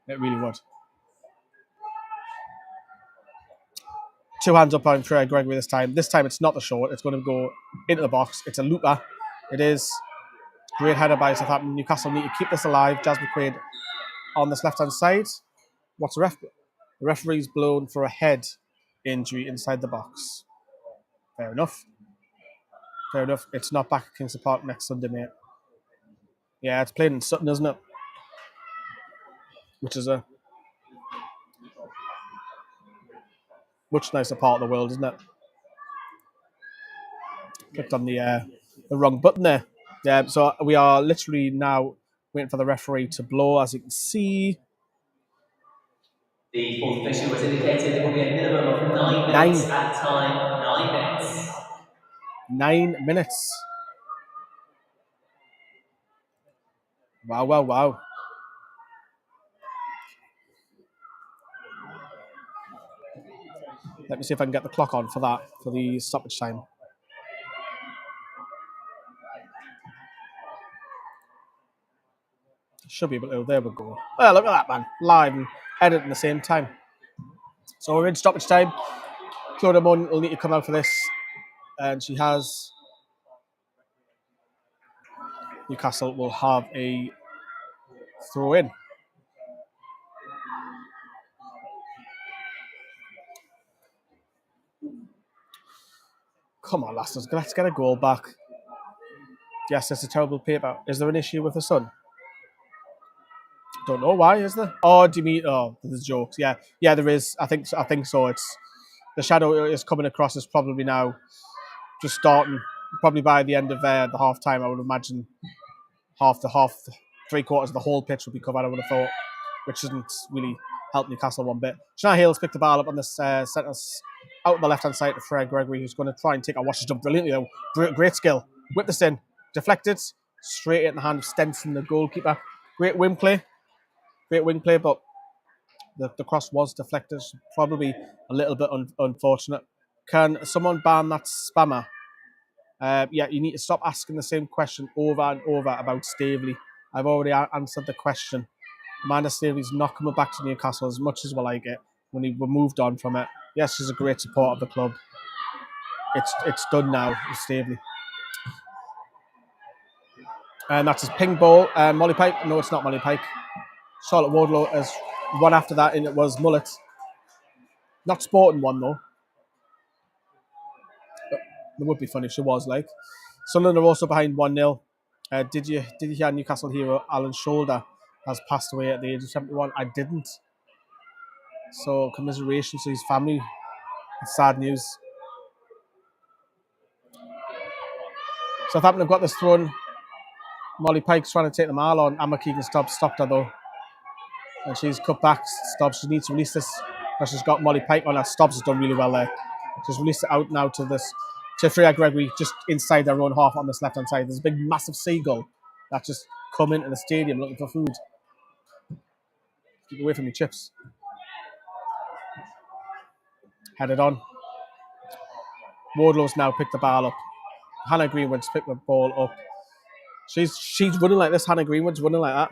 [SPEAKER 1] It really would. 2 hands up on Freya Gregory this time. This time it's not the short. It's going to go into the box. It's a looper. It is. Great header by Southampton. Newcastle need to keep this alive. Jazz McQuaid on this left-hand side. What's the ref? The referee's blown for a head injury inside the box. Fair enough. Fair enough. It's not back at Kingston Park next Sunday, mate. Yeah, it's playing in Sutton, isn't it? Which is a much nicer part of the world, isn't it? Clicked on the wrong button there. Yeah, so we are literally now waiting for the referee to blow, as you can see.
[SPEAKER 2] The fourth official has indicated there will be a minimum of 9 minutes at time. 9 minutes.
[SPEAKER 1] 9 minutes. Wow, wow, wow. Let me see if I can get the clock on for that, for the stoppage time. Should be able to. There we go. Well, look at that, man. Live and edit at the same time. So we're in stoppage time. Claudia Munn will need to come out for this. And she has. Newcastle will have a throw in. Come on, lasses. Let's get a goal back. Yes, it's a terrible paper. Is there an issue with the sun? Don't know why, is there? Oh, do you mean? Oh, there's jokes. Yeah, yeah, there is. I think so. It's the shadow is coming across. Is probably now just starting. Probably by the end of the half time, I would imagine half, 3/4 of the whole pitch will be covered. I would have thought, which doesn't really help Newcastle one bit. Shania Hale's picked the ball up on this centre out on the left hand side to Fred Gregory, who's going to try and take a watch. He's done brilliantly though. Great skill. Whip this in, deflected straight in the hand of Stenson, the goalkeeper. Great wing play, but the cross was deflected. Probably a little bit unfortunate. Can someone ban that spammer? Yeah, you need to stop asking the same question over and over about Staveley. I've already answered the question. Amanda Staveley's not coming back to Newcastle as much as we like it. When we moved on from it. Yes, she's a great supporter of the club. It's done now with Staveley. And that's his ping ball. Molly Pike. No, it's not Molly Pike. Charlotte Wardlow has one after that, and it was Mullet. Not Sporting one though. But it would be funny if she was like. Sunderland are also behind 1-0. Did you hear Newcastle hero Alan Shoulder has passed away at the age of 71? I didn't. So commiserations to his family. It's sad news. Southampton have got this thrown. Molly Pike's trying to take them all on. Emma Keegan stopped her though. And she's cut back. Stops. She needs to release this because she's got Molly Pike on her. Stops has done really well there. She's released it out now to Freya Gregory just inside their own half on this left hand side. There's a big massive seagull that just come into the stadium looking for food. Keep away from your chips. Headed on. Wardlow's now picked the ball up. Hannah Greenwood's picked the ball up. She's running like this. Hannah Greenwood's running like that.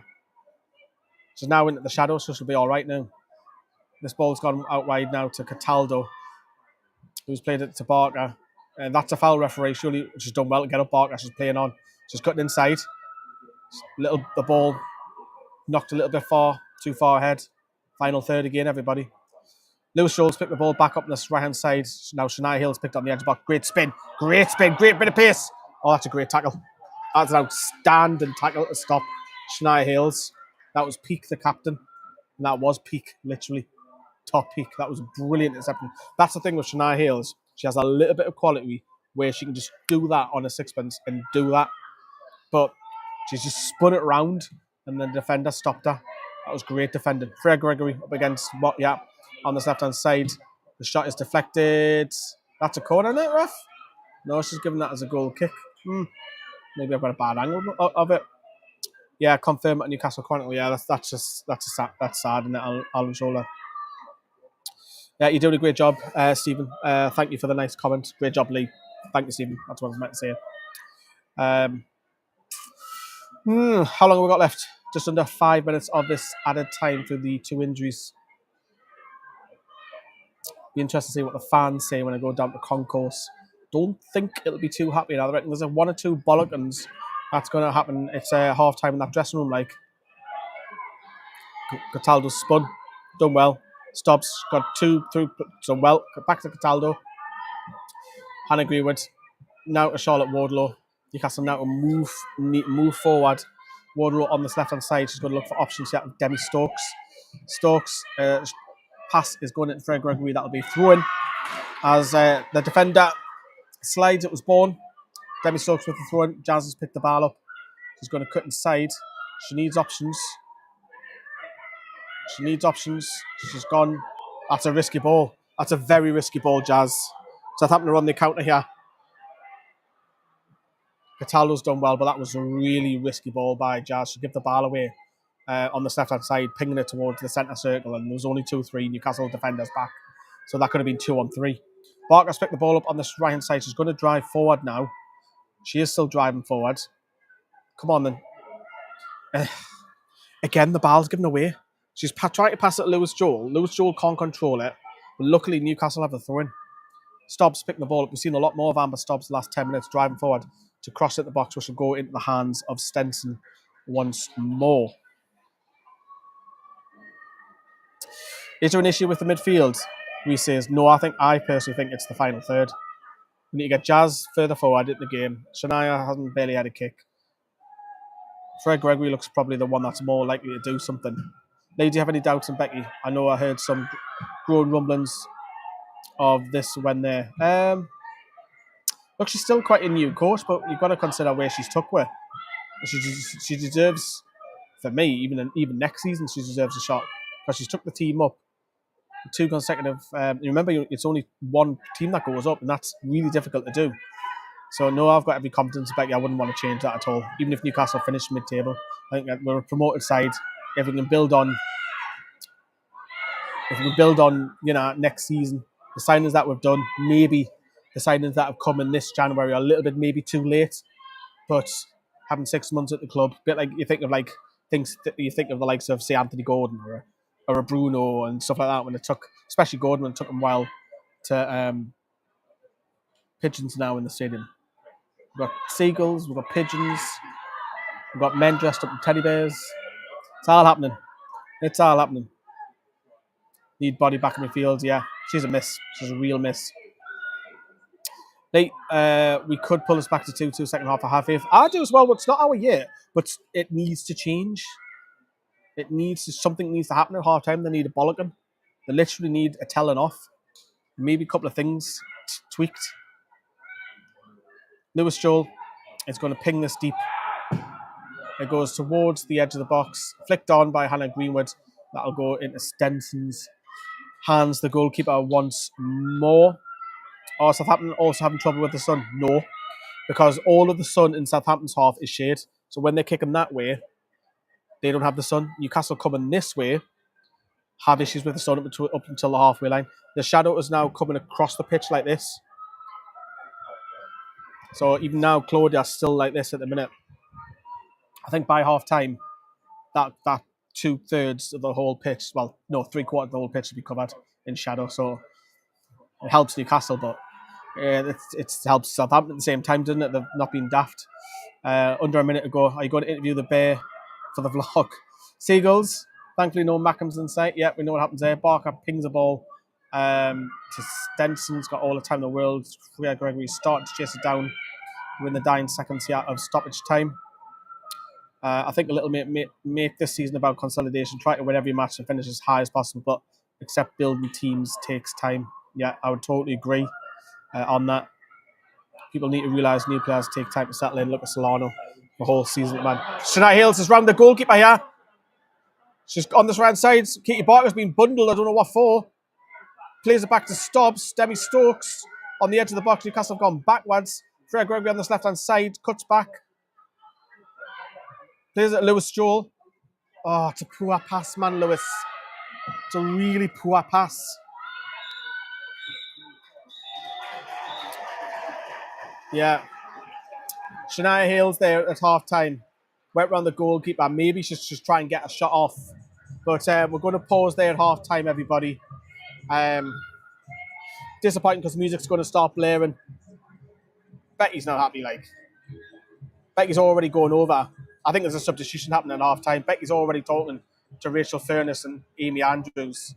[SPEAKER 1] She's now into the shadow, so she'll be all right now. This ball's gone out wide now to Cataldo, who's played it to Barker. And that's a foul, referee. Surely she's done well to get up Barker. She's playing on. She's cutting inside. The ball knocked a little bit too far ahead. Final third again, everybody. Lewis Scholes picked the ball back up on this right-hand side. Now Shania Hill's picked on the edge of the box. Great spin. Great bit of pace. Oh, that's a great tackle. That's an outstanding tackle to stop Shania Hills. That was peak the captain. And that was peak, literally. Top peak. That was brilliant interception. That's the thing with Shania Hills. She has a little bit of quality where she can just do that on a sixpence and do that. But she's just spun it around and the defender stopped her. That was great defending. Freya Gregory up against on this left-hand side. The shot is deflected. That's a corner, isn't it, ref? No, she's giving that as a goal kick. Maybe I've got a bad angle of it. Yeah, confirm at Newcastle corner. Yeah, that's sad, isn't it, Alan Shoulder? Yeah, you're doing a great job, Stephen. Thank you for the nice comment. Great job, Lee. Thank you, Stephen. That's what I was meant to say. How long have we got left? Just under 5 minutes of this added time for the two injuries. Be interested to see what the fans say when I go down to concourse. Don't think it'll be too happy now. I reckon there's a one or two bollockins that's going to happen. It's half time in that dressing room. Like Cataldo's spun, done well. Stops, got two through, done well. Back to Cataldo. Hannah Greenwood now to Charlotte Wardlow. Newcastle now to move forward Wardlow on this left-hand side. She's going to look for options here with Demi Stokes. Stokes, pass is going into Fred Gregory. That'll be thrown as the defender slides. It was born. Demi Stokes with the throw in. Jazz has picked the ball up. She's going to cut inside. She needs options. She's gone. That's a risky ball. That's a very risky ball, Jazz. Southampton are on the counter here. Cataldo's done well, but that was a really risky ball by Jazz. She gave the ball away on the left-hand side, pinging it towards the centre circle, and there was only 2-3 Newcastle defenders back. So that could have been 2-on-3. Barker's picked the ball up on the right-hand side. She's going to drive forward now. She is still driving forward. Come on, then. Again, the ball's given away. She's trying to pass it to Lewis Joel. Lewis Joel can't control it. But luckily, Newcastle have the throw-in. Stobbs picking the ball up. We've seen a lot more of Amber Stobbs the last 10 minutes driving forward to cross at the box, which will go into the hands of Stenson once more. Is there an issue with the midfield? Reece says, no, I personally think it's the final third. We need to get Jazz further forward in the game. Shania hasn't barely had a kick. Fred Gregory looks probably the one that's more likely to do something. Lee, do you have any doubts on Becky? I know I heard some growing rumblings of this when there. Look, she's still quite a new coach, but you've got to consider where she's took with. She deserves, for me, even next season, she deserves a shot because she's took the team up 2 consecutive. Remember, it's only one team that goes up, and that's really difficult to do. So, no, I've got every confidence in Becky. I wouldn't want to change that at all. Even if Newcastle finished mid-table, I think that we're a promoted side. If we can build on, next season, the signings that we've done, maybe the signings that have come in this January are a little bit maybe too late, but having 6 months at the club, a bit like you think of like things that you think of the likes of, say, Anthony Gordon or a Bruno and stuff like that. When it took, especially Gordon, when it took him a while to pigeons now in the stadium. We've got seagulls, we've got pigeons, we've got men dressed up in teddy bears. It's all happening. Need body back in the field, yeah. She's a miss. She's a real miss. We could pull us back to 2-2 second half. I have faith. I do as well, but it's not our year. But it needs to change. Something needs to happen at half time. They need a bollocking. They literally need a telling off. Maybe a couple of things tweaked. Lewis Joel is going to ping this deep. It goes towards the edge of the box. Flicked on by Hannah Greenwood. That'll go into Stenson's hands, the goalkeeper, once more. Are Southampton also having trouble with the sun? No, because all of the sun in Southampton's half is shade. So when they kick them that way, they don't have the sun. Newcastle coming this way have issues with the sun up until the halfway line. The shadow is now coming across the pitch like this. So even now, Claudia's still like this at the minute. I think by half time, that 2/3 of the whole pitch, well, no, 3/4 of the whole pitch will be covered in shadow. So it helps Newcastle, but it helps Southampton at the same time, doesn't it? They've not been daft. Under a minute ago, are you going to interview the bear for the vlog? Seagulls, thankfully no Mackems in sight. Yeah, we know what happens there. Barker pings the ball to Stenson's got all the time in the world. Fred Gregory starting to chase it down. We're in the dying seconds here of stoppage time. I think a little make this season about consolidation. Try to win every match and finish as high as possible, but except building teams takes time. Yeah, I would totally agree on that. People need to realise new players take time to settle in. Look at Solano the whole season, man. Shania Hales is round the goalkeeper here. She's on this right side. Katie Barker's been bundled. I don't know what for. Plays it back to Stobbs. Demi Stokes on the edge of the box. Newcastle have gone backwards. Fred Gregory on this left-hand side. Cuts back. Plays it Lewis Joel. Oh, it's a poor pass, man, Lewis. It's a really poor pass. Yeah. Shania Hales there at half-time. Went round the goalkeeper. Maybe she's just try and get a shot off. But we're going to pause there at half-time, everybody. Disappointing because music's going to start blaring. Becky's not happy, like. Becky's already going over. I think there's a substitution happening at half-time. Becky's already talking to Rachel Furness and Amy Andrews.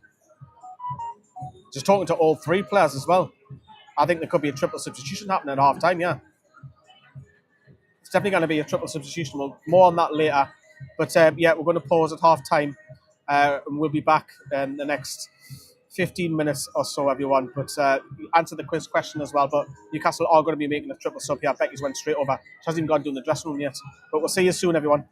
[SPEAKER 1] Just talking to all three players as well. I think there could be a triple substitution happening at half-time, yeah. It's definitely going to be a triple substitution. More on that later. But yeah, we're going to pause at half time, and we'll be back in the next 15 minutes or so, everyone. But answer the quiz question as well. But Newcastle are going to be making a triple sub here. Becky's went straight over. She hasn't even gone to the dressing room yet. But we'll see you soon, everyone.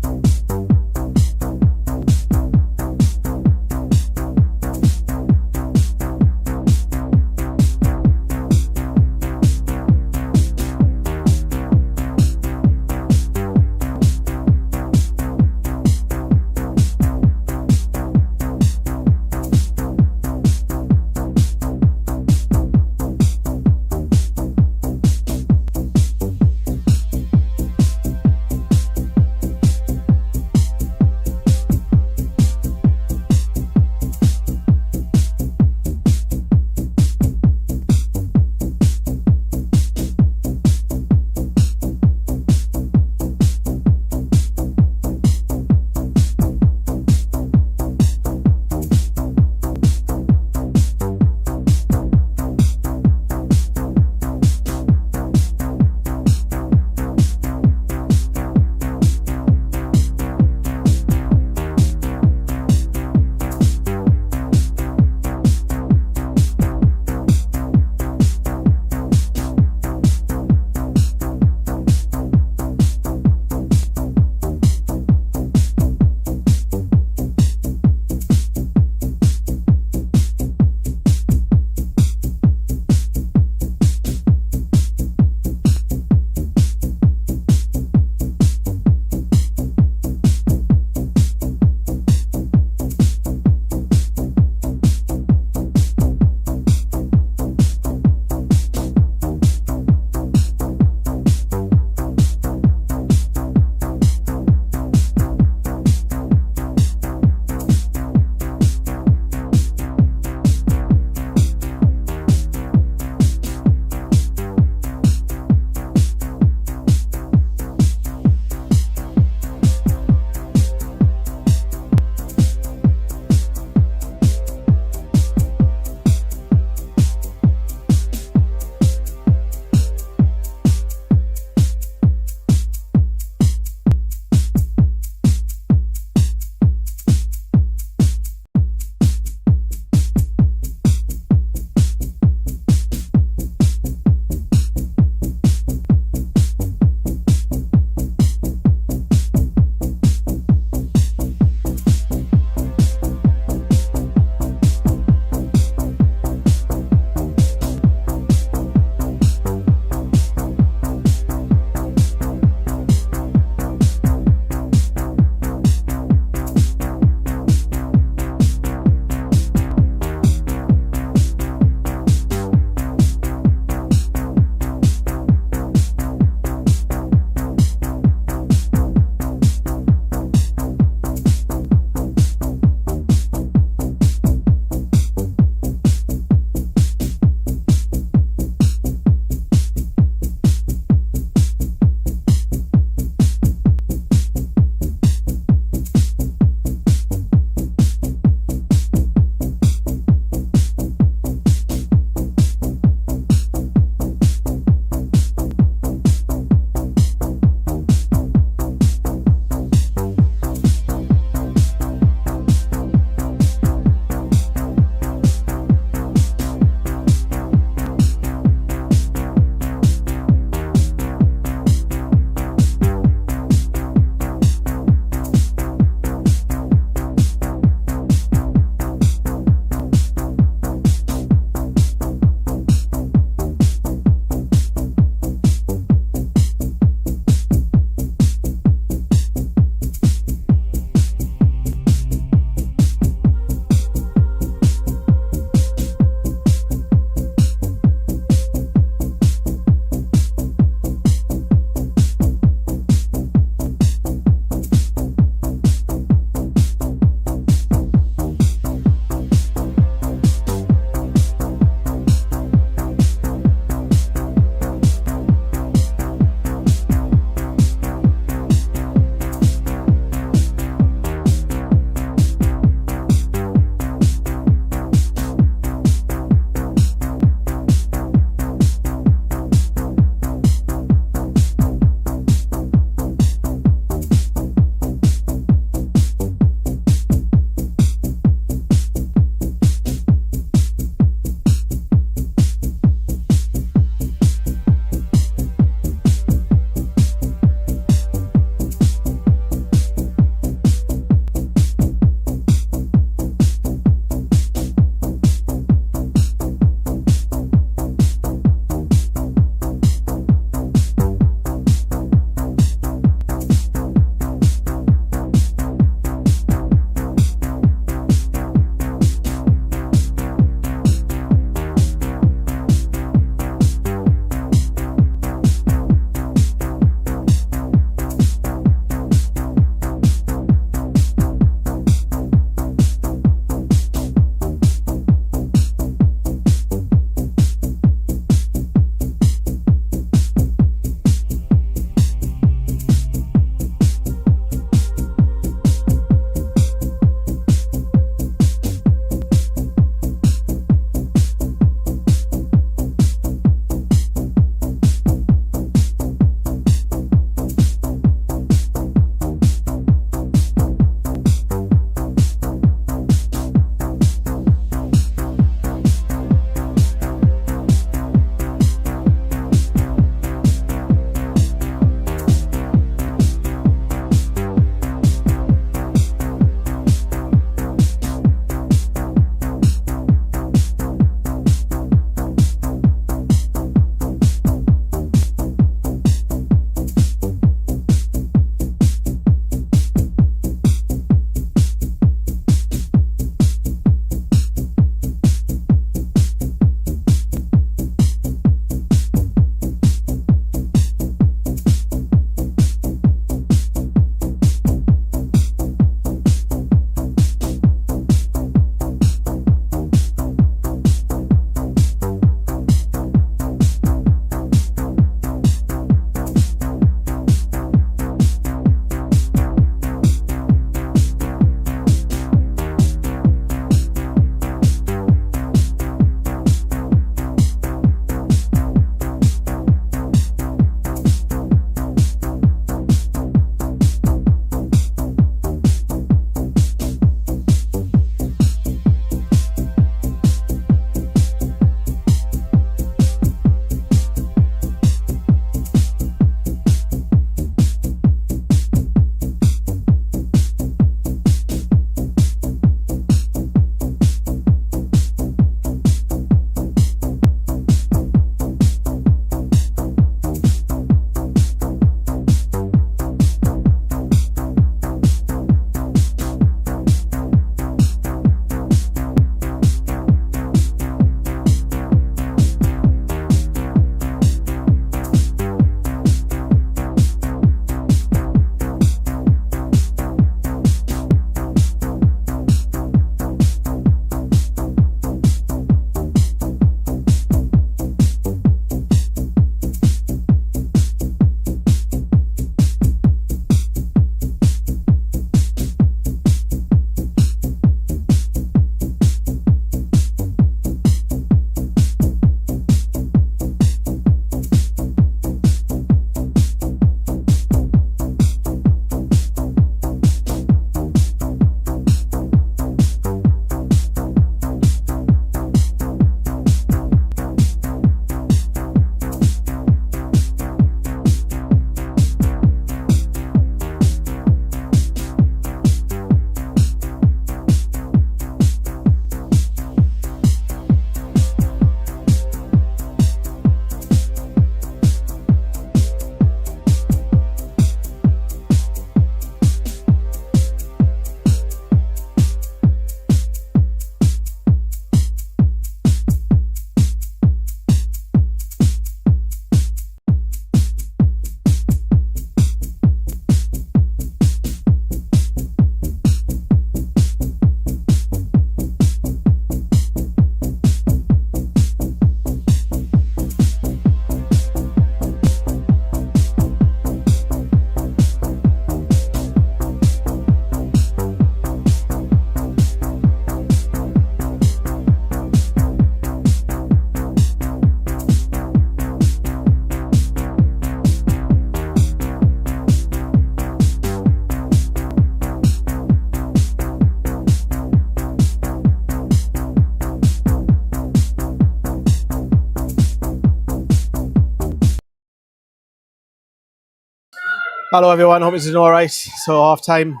[SPEAKER 1] Hello everyone, hope it's doing alright. So half time,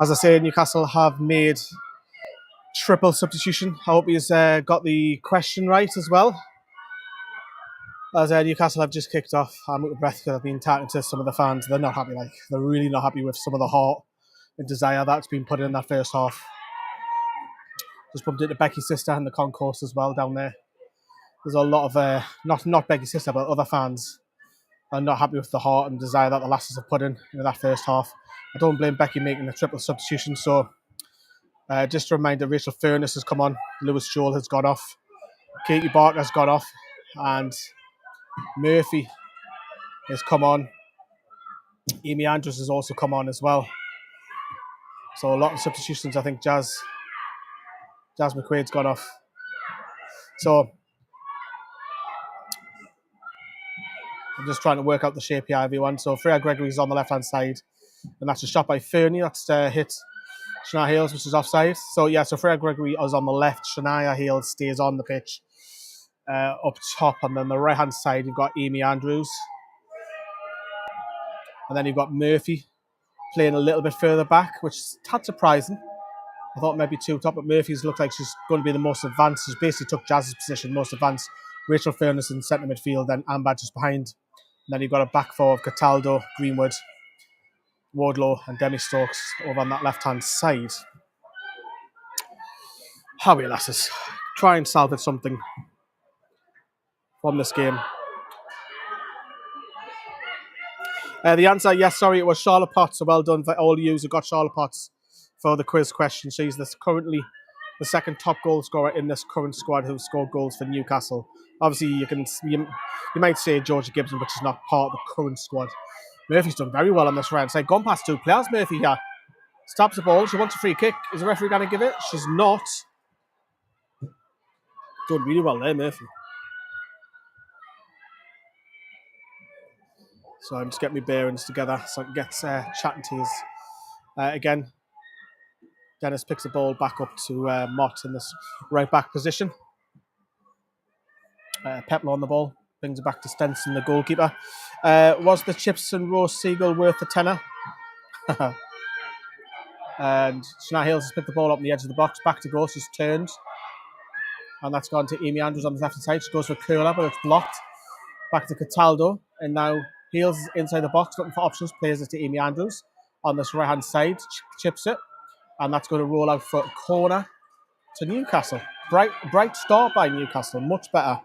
[SPEAKER 1] as I say, Newcastle have made triple substitution. I hope he's got the question right as well. As Newcastle have just kicked off, I'm out of breath because I've been talking to some of the fans. They're not happy, they're really not happy with some of the heart and desire that's been put in that first half. Just bumped into Becky's sister in the concourse as well down there. There's a lot of, not Becky's sister, but other fans are not happy with the heart and desire that the lasses have put in that first half. I don't blame Becky making the triple substitution, so just a reminder, Rachel Furness has come on, Lewis Joel has gone off, Katie Barker has gone off, and Murphy has come on. Amy Andrews has also come on as well. So a lot of substitutions. I think Jazz McQuaid's gone off. So I'm just trying to work out the shape here, everyone. So Freya Gregory's on the left-hand side, and that's a shot by Fernie. That's hit Shania Hales, which is offside. So yeah, so Freya Gregory is on the left. Shania Hales stays on the pitch up top, and then the right-hand side you've got Amy Andrews, and then you've got Murphy playing a little bit further back, which is a tad surprising. I thought maybe two top, but Murphy's looked like she's going to be the most advanced. She's basically took Jazz's position, most advanced. Rachel Furness in centre midfield, then Amber just behind. And then you've got a back four of Cataldo, Greenwood, Wardlow, and Demi Stokes over on that left-hand side. How are you, lasses? Try and salvage something from this game. The answer, yes, sorry, it was Charlotte Potts. So well done for all you who got Charlotte Potts for the quiz question. She's currently the second top goal scorer in this current squad who scored goals for Newcastle. Obviously, you might say Georgia Gibson, but she's not part of the current squad. Murphy's done very well on this round. So gone past two players. Murphy here stops the ball. She wants a free kick. Is the referee going to give it? She's not. Done really well there, Murphy. So I'm just getting my bearings together so I can get chatting to you again. Dennis picks the ball back up to Mott in this right back position. Pepler on the ball, brings it back to Stenson, the goalkeeper. Was the chips and roast seagull worth a tenner? And Shania Hales has picked the ball up on the edge of the box, back to goal. She's turned, and that's gone to Amy Andrews on the left side. She goes for curler, but it's blocked. Back to Cataldo, and now Hales is inside the box, looking for options. Plays it to Amy Andrews on this right hand side, chips it, and that's going to roll out for a corner to Newcastle. Bright start by Newcastle, much better.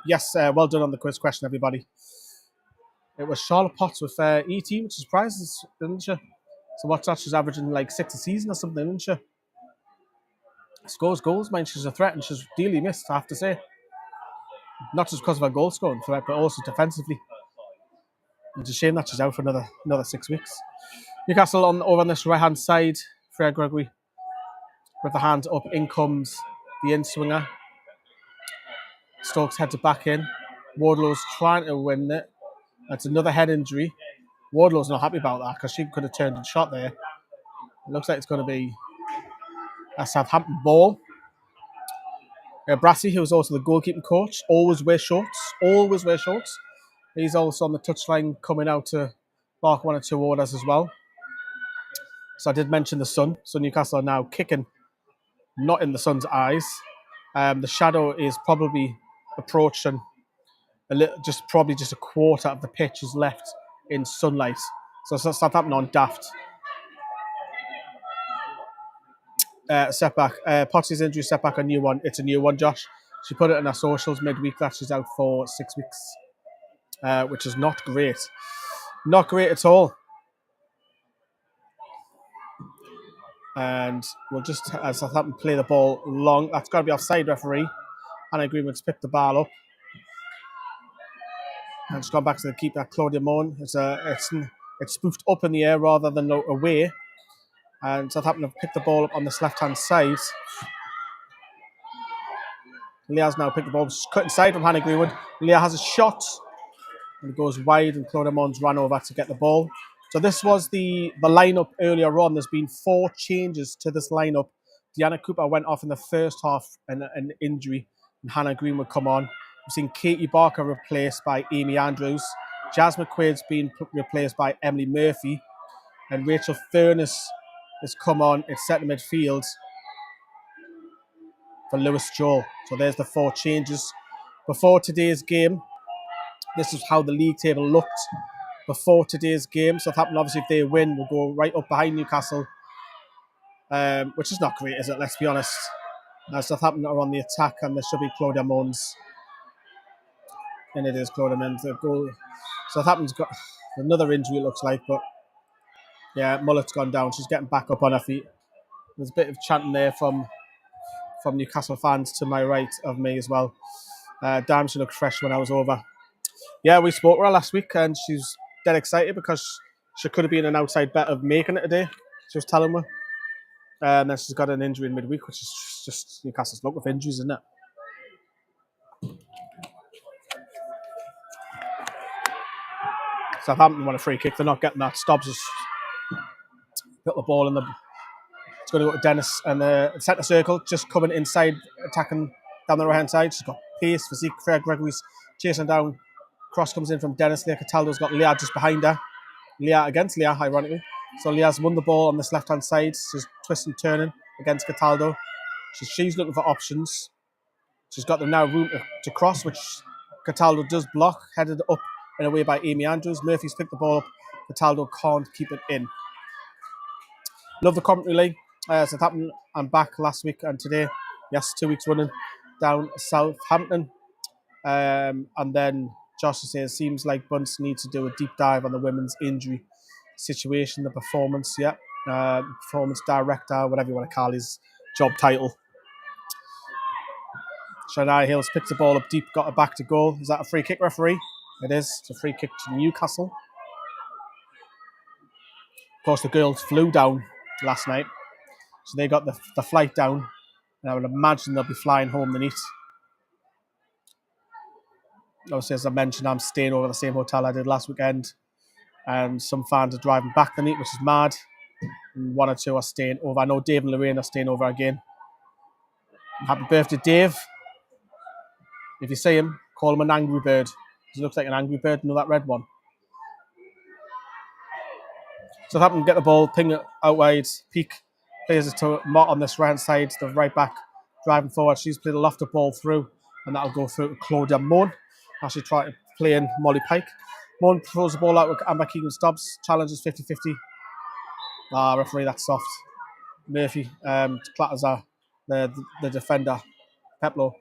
[SPEAKER 1] Yes, well done on the quiz question, everybody. It was Charlotte Potts with ET, which surprises, didn't she? So what's that? She's averaging like 6 a season or something, isn't she? Scores goals, man. She's a threat, and she's dearly missed, I have to say. Not just because of her goal scoring threat, but also defensively. It's a shame that she's out for another 6 weeks. Newcastle over on this right hand side. Freya Gregory with the hand up. In comes the in swinger. Stokes heads it back in. Wardlow's trying to win it. That's another head injury. Wardlow's not happy about that because she could have turned and shot there. It looks like it's going to be a Southampton ball. Brassy, who's also the goalkeeping coach, always wears shorts. He's also on the touchline coming out to mark 1 or 2 orders as well. So I did mention the sun. So Newcastle are now kicking, not in the sun's eyes. The shadow is probably approaching probably just a quarter of the pitch is left in sunlight. So Southampton on daft. Setback. Potsy's injury setback, a new one. It's a new one, Josh. She put it in her socials midweek that she's out for 6 weeks, which is not great. Not great at all. And we'll just, as Southampton play the ball long, that's got to be offside, referee. Hannah Greenwood's picked the ball up. And it's gone back to the keeper, Claudia Moan. It's spoofed up in the air rather than away. And Southampton have picked the ball up on this left-hand side. Leah's now picked the ball, cut inside from Hannah Greenwood. Leah has a shot, and it goes wide, and Claudia Moan's ran over to get the ball. So this was the lineup earlier on. There's been 4 changes to this lineup. Deanna Cooper went off in the first half, an injury, and Hannah Greenwood come on. We've seen Katie Barker replaced by Amy Andrews. Jazz McQuaid's been replaced by Emily Murphy, and Rachel Furness has come on at centre midfield for Lewis Joel. So there's the 4 changes. Before today's game, this is how the league table looked before today's game. Southampton, obviously, if they win, will go right up behind Newcastle, which is not great, is it? Let's be honest. Southampton are on the attack, and there should be Claudia Mons. And it is Claudia Mons. The goal. Southampton's got another injury, it looks like, but yeah, Mullet's gone down. She's getting back up on her feet. There's a bit of chanting there from Newcastle fans to my right of me as well. Damn, she looked fresh when I was over. Yeah, we spoke to her last week, and she's dead excited because she could have been an outside bet of making it today. She was telling me. And then she's got an injury in midweek, which is just Newcastle's luck with injuries, isn't it? Southampton want a free kick. They're not getting that. Stobbs has put the ball in the... It's going to go to Dennis, and the centre circle, just coming inside, attacking down the right-hand side. She's got pace, physique. Freya Gregory's chasing down. Cross comes in from Dennis. Leah Cataldo's got Leah just behind her. Leah against Leah, ironically. So Leah's won the ball on this left-hand side. She's twisting, turning against Cataldo. She's looking for options. She's got the now room to cross, which Cataldo does block, headed up and away by Amy Andrews. Murphy's picked the ball up. Cataldo can't keep it in. Love the commentary league. Southampton, I'm back last week and today. Yes, 2 weeks running down Southampton. And then Josh says, seems like Bunce needs to do a deep dive on the women's injury situation, the performance, performance director, whatever you want to call his job title. Shania Hills picks the ball up deep, got it back to goal. Is that a free kick, referee? It is. It's a free kick to Newcastle. Of course, the girls flew down last night, so they got the flight down, and I would imagine they'll be flying home the night. Obviously, as I mentioned, I'm staying over the same hotel I did last weekend, and some fans are driving back the night, which is mad. And 1 or 2 are staying over. I know Dave and Lorraine are staying over again. Happy birthday, Dave. If you see him, call him an angry bird. He looks like an angry bird, you know that red one. Southampton get the ball, ping it out wide, peak, plays it to Mott on this right side, the right back driving forward. She's played a lofted ball through, and that'll go through to Claudia Moan. Actually try to play in Molly Pike. Moan throws the ball out with Amber Keegan-Stobbs, challenges 50-50. Referee, that's soft. Murphy clatters the defender, Peplo.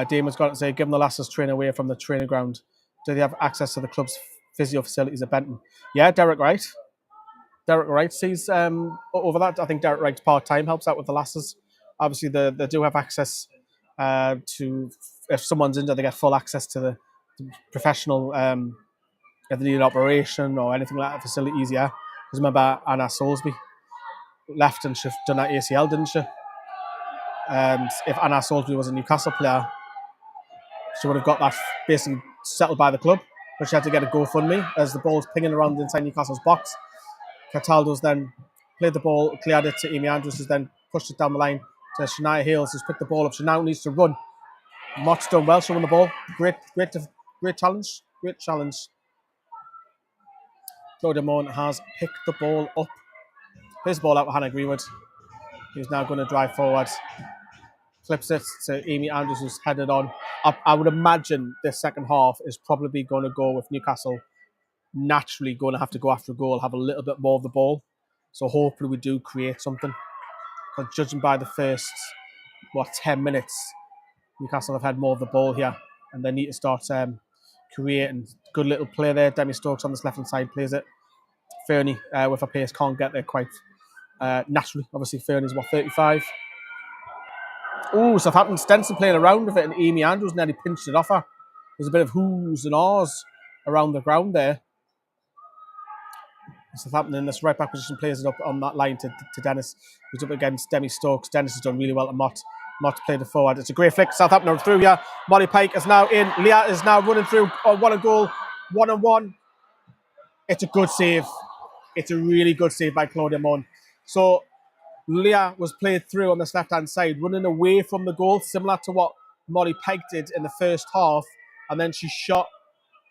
[SPEAKER 1] Damon's got to say, given the lasses train away from the training ground, do they have access to the club's physio facilities at Benton? Yeah, Derek Wright. Derek Wright sees over that. I think Derek Wright's part-time helps out with the lasses. Obviously, they do have access to, if someone's injured, they get full access to the professional, if they need an operation or anything like that, facilities, yeah. Because remember, Anna Soulsby left and she done that ACL, didn't she? And if Anna Soulsby was a Newcastle player, she would have got that basically settled by the club, but she had to get a GoFundMe as the ball's pinging around inside Newcastle's box. Cataldo's then played the ball, cleared it to Amy Andrews, who's then pushed it down the line to Shania Hales, who's picked the ball up. She now needs to run. Mott's done well, she won the ball. Great challenge. Great challenge. Claudia Moan has picked the ball up. Plays the ball out with Hannah Greenwood, who's now going to drive forward. Flips it to Amy Andrews, who's headed on. I would imagine this second half is probably going to go with Newcastle naturally going to have to go after a goal, have a little bit more of the ball. So hopefully we do create something. Because judging by the first, 10 minutes, Newcastle have had more of the ball here. And they need to start creating. Good little play there. Demi Stokes on this left-hand side plays it. Fernie, with her pace, can't get there quite naturally. Obviously, Fernie's 35? Oh, Southampton Stenson playing around with it, and Amy Andrews nearly pinched it off her. There's a bit of whoos and ahs around the ground there. Southampton in this right back position plays it up on that line to Dennis, who's up against Demi Stokes. Dennis has done really well to Mott. Mott played it forward. It's a great flick. Southampton are through here. Molly Pike is now in. Leah is now running through. What a goal. 1-on-1. It's a good save. It's a really good save by Claudia Moan. So Leah was played through on this left-hand side, running away from the goal, similar to what Molly Pike did in the first half, and then she shot.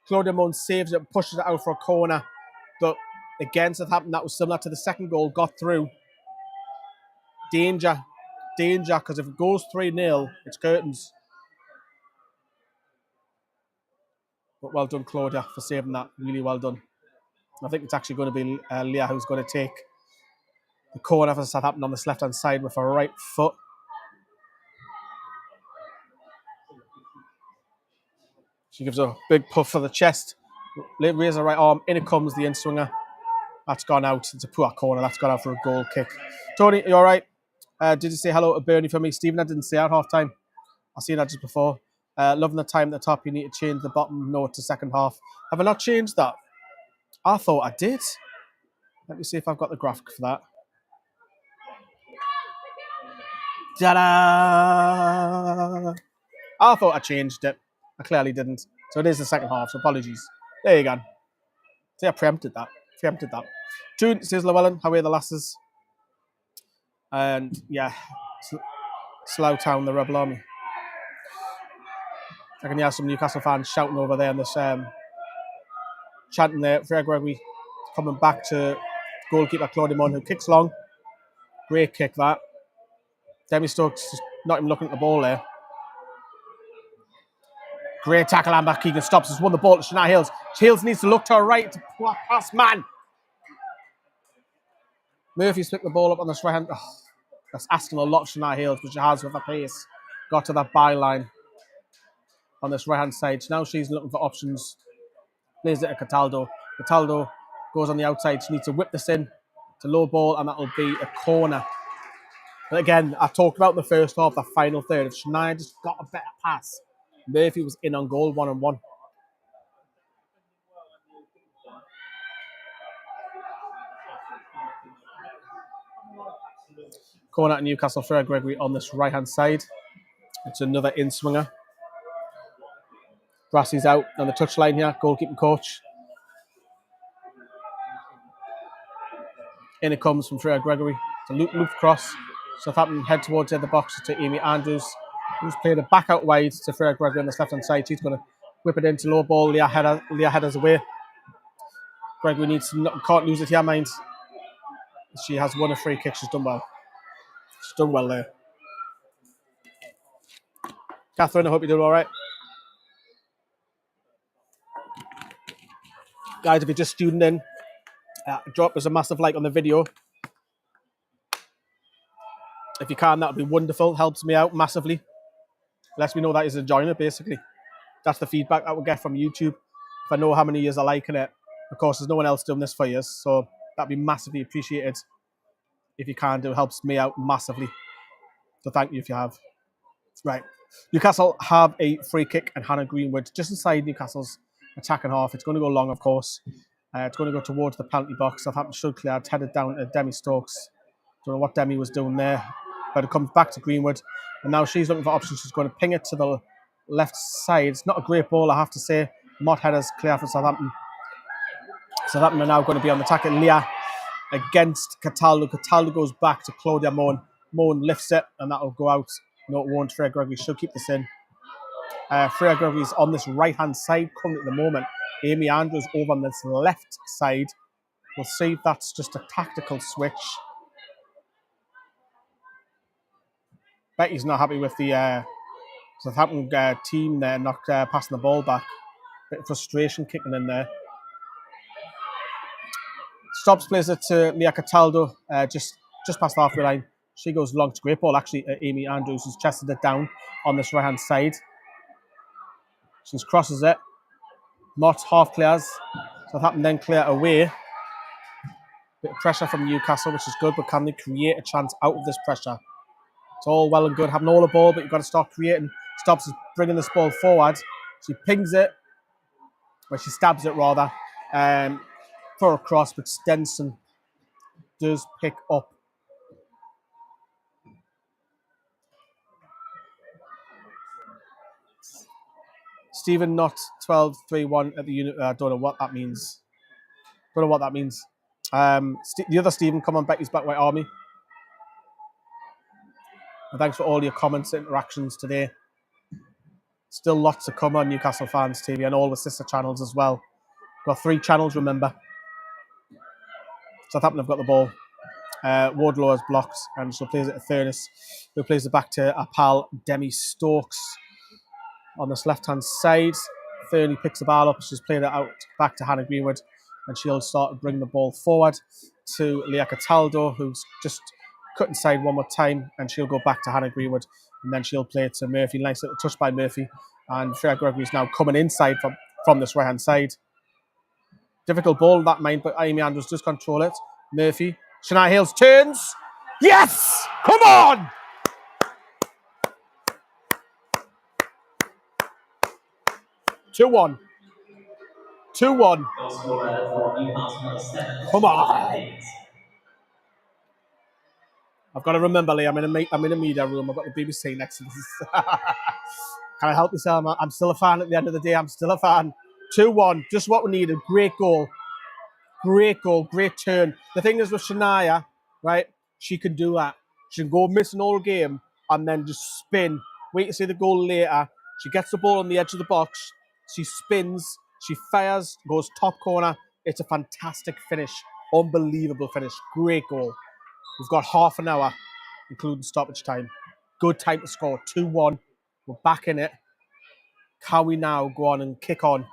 [SPEAKER 1] Claudia Munn saves it, pushes it out for a corner. But again, Southampton, that was similar to the second goal, got through. Danger, because if it goes 3-0, it's curtains. But well done, Claudia, for saving that. Really well done. I think it's actually going to be Leah who's going to take the corner for Southampton on this left-hand side with her right foot. She gives a big puff for the chest. Raises her right arm. In it comes the in-swinger. That's gone out. It's a poor corner. That's gone out for a goal kick. Tony, you all right? Did you say hello to Bernie for me? Stephen, I didn't say at half-time. I seen that just before. Loving the time at the top. You need to change the bottom note to second half. Have I not changed that? I thought I did. Let me see if I've got the graphic for that. Ta-da! I thought I changed it. I clearly didn't. So it is the second half, so apologies. There you go. See, I preempted that. June says Llewellyn, how are the lasses? And yeah, Slough Town, the Rebel Army. I can hear some Newcastle fans shouting over there in this chanting there. Freya Gregory coming back to goalkeeper Claudia Munn, who kicks long. Great kick that. Demi Stokes just not even looking at the ball there. Great tackle, Amber Keegan stops. Has won the ball to Shania Hills. Hills needs to look to her right to pass man. Murphy's picked the ball up on this right hand. Oh, that's asking a lot of Shania Hills, but she has with her pace. Got to that byline on this right hand side. So now she's looking for options. Plays it to Cataldo. Cataldo goes on the outside. She needs to whip this in to low ball, and that'll be a corner. But again, I talked about in the first half, the final third. If Shania just got a better pass, Murphy was in on goal 1-on-1. Corner at Newcastle, Freya Gregory on this right-hand side. It's another in-swinger. Brassey's out on the touchline here, goalkeeping coach. In it comes from Freya Gregory. It's a loop cross. Southampton head towards the other box to Amy Andrews, who's played it back out wide to Freya Gregory on this left-hand side. She's going to whip it into low ball. Leah headers away. Gregory can't lose it here, mind. She has won a free kick. She's done well. She's done well there. Catherine, I hope you're doing all right. Guys, if you're just tuning in, drop us a massive like on the video. If you can, that would be wonderful. Helps me out massively. Lets me know that you're enjoying it, basically. That's the feedback I will get from YouTube. If I know how many years are liking it. Of course, there's no one else doing this for you, so that'd be massively appreciated. If you can, it helps me out massively. So thank you if you have. Right. Newcastle have a free kick, and Hannah Greenwood just inside Newcastle's attacking half. It's going to go long, of course. It's going to go towards the penalty box. Southampton should clear. It's headed down to Demi Stokes. Don't know what Demi was doing there, but it comes back to Greenwood, and now she's looking for options. She's going to ping it to the left side. It's not a great ball, I have to say. Mott headers clear for Southampton. Southampton are now going to be on the attack at Leah against Cataldo. Cataldo goes back to Claudia Moen. Moen lifts it, and that'll go out. No, it won't. Freya Gregory should keep this in. Freya Gregory's on this right-hand side currently at the moment. Amy Andrews over on this left side. We'll see if that's just a tactical switch. Becky's not happy with the Southampton team there, not passing the ball back. Bit of frustration kicking in there. Stops plays it to Leah Cataldo, just past the halfway line. She goes long to great ball, actually. Amy Andrews has chested it down on this right-hand side. She crosses it. Mott half clears. Southampton then clear away. Bit of pressure from Newcastle, which is good, but can they create a chance out of this pressure? It's all well and good having all the ball, but you've got to start creating. Stops bringing this ball forward. She pings it, or she stabs it rather, for a cross, but Stenson does pick up. Stephen not 12-3-1 at the unit. I don't know what that means. The other Stephen, come on, Becky's Black White Army. And thanks for all your comments and interactions today. Still lots to come on Newcastle Fans TV and all the sister channels as well. Got 3 channels, remember. Southampton have got the ball. Wardlow has blocked, and so plays it to Furness, who plays it back to our pal Demi Stokes on this left-hand side. Fernie picks the ball up. She's played it out back to Hannah Greenwood, and she'll start to bring the ball forward to Leah Cataldo, who's just cut inside one more time, and she'll go back to Hannah Greenwood, and then she'll play it to Murphy. Nice little touch by Murphy, and Freya Gregory's now coming inside from this right-hand side. Difficult ball, that mind, but Amy Andrews does control it. Murphy. Shania Hales turns. Yes! Come on! Two one.
[SPEAKER 2] Goal scorer for Newcastle number 7.
[SPEAKER 1] Come on! I've got to remember, Lee, I'm in a media room. I've got the BBC next to this. Can I help yourself? I'm still a fan at the end of the day. I'm still a fan. 2-1. Just what we needed. Great goal. Great goal. Great turn. The thing is with Shania, right? She can do that. She can go missing all game and then just spin. Wait to see the goal later. She gets the ball on the edge of the box. She spins. She fires. Goes top corner. It's a fantastic finish. Unbelievable finish. Great goal. We've got half an hour, including stoppage time. Good time to score. 2-1. We're back in it. Can we now go on and kick on?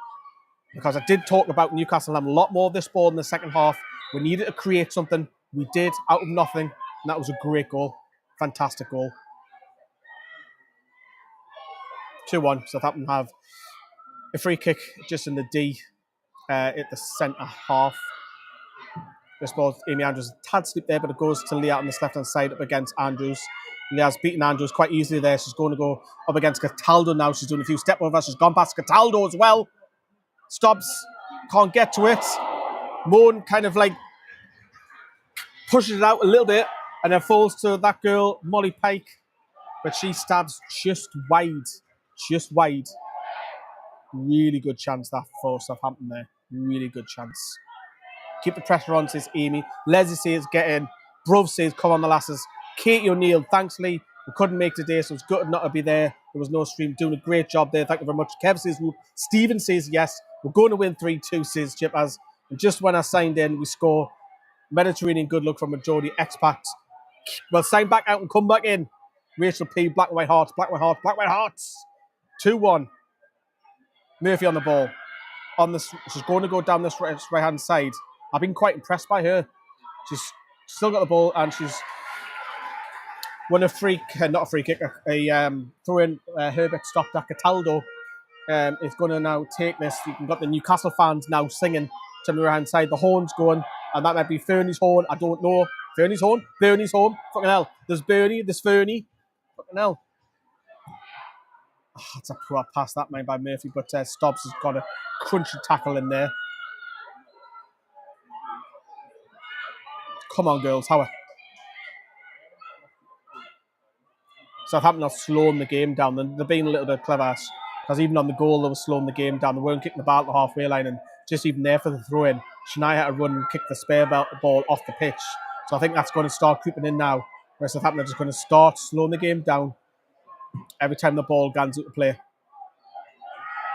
[SPEAKER 1] Because I did talk about Newcastle having a lot more of this ball in the second half. We needed to create something. We did out of nothing. And that was a great goal. Fantastic goal. 2-1. Southampton have a free kick just in the D at the centre half. This ball, Amy Andrews, a tad slip there, but it goes to Leah on this left-hand side up against Andrews. Leah's beaten Andrews quite easily there. She's going to go up against Cataldo now. She's doing a few step overs. She's gone past Cataldo as well. Stops, can't get to it. Moan kind of like pushes it out a little bit and then falls to that girl, Molly Pike. But she stabs just wide. Just wide. Really good chance that for Southampton there. Really good chance. Keep the pressure on, says Amy. Leslie says get in. Bruv says come on the lasses. Katie O'Neill, thanks Lee. We couldn't make today, so it's good not to be there. There was no stream. Doing a great job there. Thank you very much. Kev says whoop. Stephen says yes. We're going to win 3-2, says Chip. As and just when I signed in, we score. Mediterranean good luck from a Geordie expat. Well, sign back out and come back in. Rachel P. Black and white hearts. Black and white hearts. Black and white hearts. 2-1. Murphy on the ball. She's going to go down this right-hand side. I've been quite impressed by her. She's still got the ball and she's won a free, not a free kick, a throw-in. Herbert stopped at Cataldo. It's going to now take this. You've got the Newcastle fans now singing to the right-hand side. The horn's going, and that might be Fernie's horn. I don't know. Fernie's horn? Bernie's horn? Fucking hell. There's Bernie, there's Fernie. Fucking hell. Oh, it's a poor pass, that made by Murphy, but Stobbs has got a crunchy tackle in there. Come on, girls. How? Southampton are slowing the game down. They're being a little bit clever. Because even on the goal, they were slowing the game down. They weren't kicking the ball at the halfway line. And just even there for the throw-in, Shania had to run and kick the spare ball off the pitch. So I think that's going to start creeping in now. Whereas Southampton are just going to start slowing the game down every time the ball guns out to play.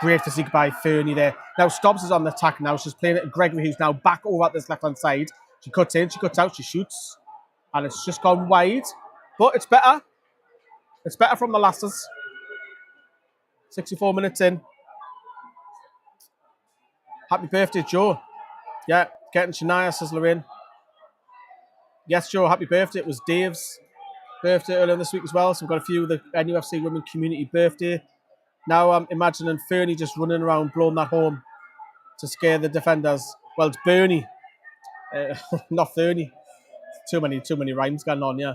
[SPEAKER 1] Great physique by Fernie there. Now Stobbs is on the attack now. She's playing it to Gregory, who's now back over at this left-hand side. She cuts in, she cuts out, she shoots. And it's just gone wide. But it's better. It's better from the lasses. 64 minutes in. Happy birthday, Joe. Yeah, getting Shania, says Lorraine. Yes, Joe, happy birthday. It was Dave's birthday earlier this week as well. So we've got a few of the NUFC women community birthday. Now I'm imagining Fernie just running around blowing that home to scare the defenders. Well, it's Bernie. Not Fernie. Too many rhymes going on, yeah.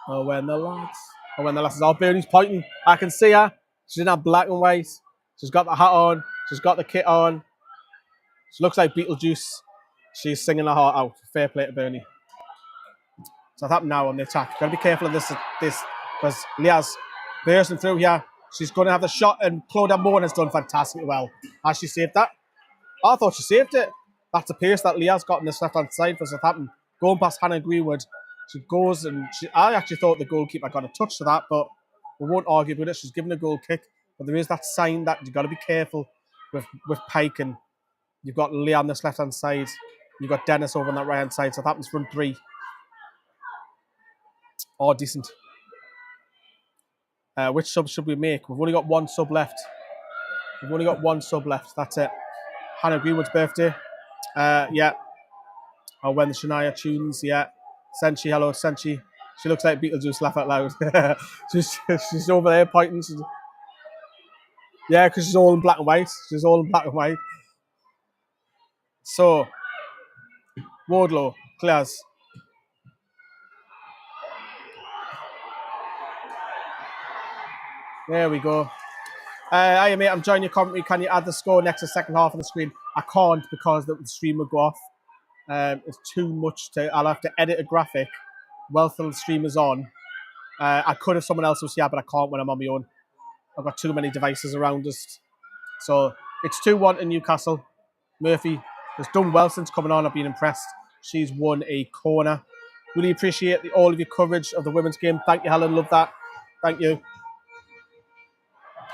[SPEAKER 1] Oh, when the lads. Oh, Bernie's pointing. I can see her. She's in her black and white. She's got the hat on. She's got the kit on. She looks like Beetlejuice. She's singing her heart out. Fair play to Bernie. So that's now on the attack. Got to be careful of this because Leah's bursting through here. She's going to have the shot, and Claudia Moore has done fantastically well. Has she saved that? Oh, I thought she saved it. That's the pace that Leah's got on this left-hand side for Southampton. Going past Hannah Greenwood. She goes and I actually thought the goalkeeper got a touch to that, but We won't argue with it. She's given a goal kick. But there is that sign that you've got to be careful with Pike. And you've got Leah on this left-hand side. You've got Dennis over on that right-hand side. So that happens front three. Oh, decent. Which sub should we make? We've only got one sub left. That's it. Hannah Greenwood's birthday. Yeah. Or when the Shania tunes, yeah. Senshi, hello, Senshi. She looks like Beetlejuice, laugh out loud. she's over there pointing. Yeah, because she's all in black and white. So, Wardlow, Claire's. There we go. Hi, mate, I'm joining your commentary. Can you add the score next to the second half on the screen? I can't because the stream will go off. It's too much I'll have to edit a graphic whilst the stream is on. I could if someone else was here, but I can't when I'm on my own. I've got too many devices around us. So it's 2-1 in Newcastle. Murphy has done well since coming on. I've been impressed. She's won a corner. Really appreciate all of your coverage of the women's game. Thank you, Helen. Love that. Thank you.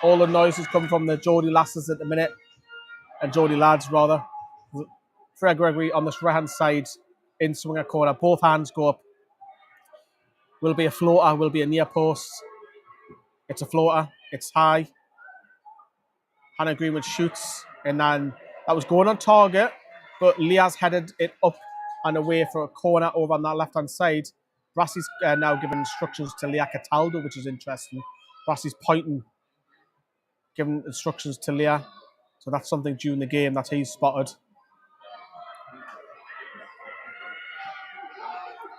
[SPEAKER 1] All the noises come from the Geordie lasses at the minute. And Geordie lads, rather. Fred Gregory on this right-hand side in swinger corner. Both hands go up. Will be a floater. Will be a near post. It's a floater. It's high. Hannah Greenwood shoots. And then that was going on target. But Leah's headed it up and away for a corner over on that left-hand side. Brassey's now giving instructions to Leah Cataldo, which is interesting. Brassey's pointing, giving instructions to Leah. So that's something during the game that he's spotted.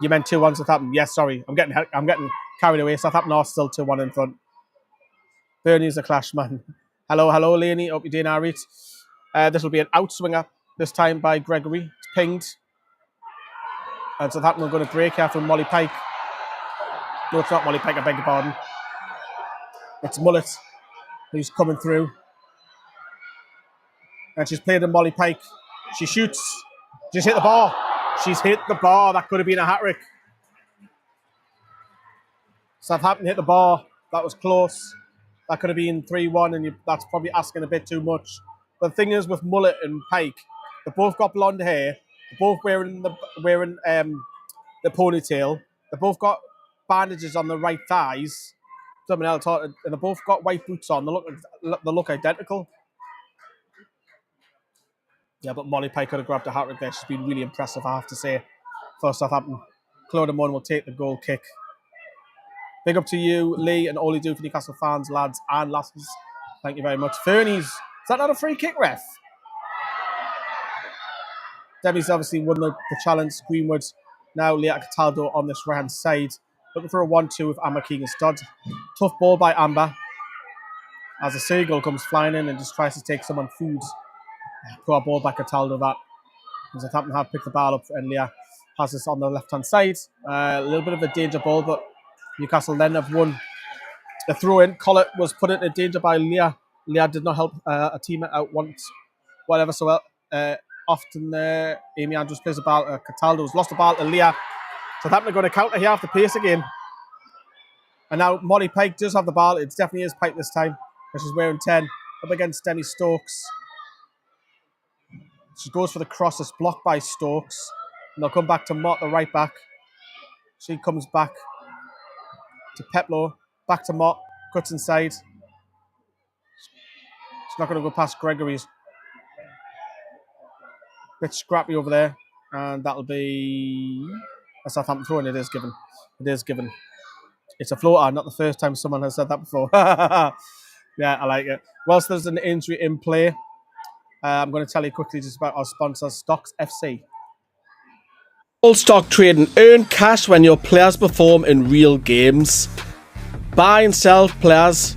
[SPEAKER 1] You meant 2-1 Southampton? Yes, sorry. I'm getting carried away. Southampton are still 2-1 in front. Bernie's a clash, man. Hello, Leonie. Hope you're doing all right. This will be an outswinger this time by Gregory. It's pinged. And Southampton are going to break here from Molly Pike. No, it's not Molly Pike, I beg your pardon. It's Mullet who's coming through. And she's played in Molly Pike. She shoots. She's hit the bar. That could have been a hat-trick. Southampton hit the bar. That was close. That could have been 3-1, and that's probably asking a bit too much. But the thing is, with Mullet and Pike, they both got blonde hair. They're both wearing the ponytail. They both got bandages on the right thighs. Something else, and they both got white boots on. They look identical. Yeah, but Molly Pike could have grabbed a hat-trick there. She's been really impressive, I have to say, for Southampton. Claudia Munn will take the goal kick. Big up to you, Lee, and all you do for Newcastle fans, lads and lasses. Thank you very much. Fernie's. Is that not a free kick, ref? Debbie's obviously won the challenge. Greenwood. Now Leah Cataldo on this right-hand side. Looking for a 1-2 with Amber Keegan-Studd. Tough ball by Amber. As a seagull comes flying in and just tries to take someone food. Poor ball by Cataldo that. Southampton have picked the ball up and Leah has this on the left-hand side. A little bit of a danger ball, but Newcastle then have won the throw-in. Collett was put into danger by Leah. Leah did not help a teammate out once, whatever. So often there, Amy Andrews plays the ball. Cataldo's lost the ball to Leah. Southampton are going to counter here after pace again. And now Molly Pike does have the ball. It definitely is Pike this time, because she's wearing 10. Up against Denny Stokes. She goes for the cross. It's blocked by Stokes. And they'll come back to Mott, the right back. She comes back to Peplo. Back to Mott. Cuts inside. She's not going to go past Gregory's. Bit scrappy over there. And that'll be a Southampton throw, and it is given. It's a floater, not the first time someone has said that before. Yeah, I like it. Whilst there's an injury in play, I'm going to tell you quickly just about our sponsor, Stocks FC. All stock trading. Earn cash when your players perform in real games. Buy and sell players.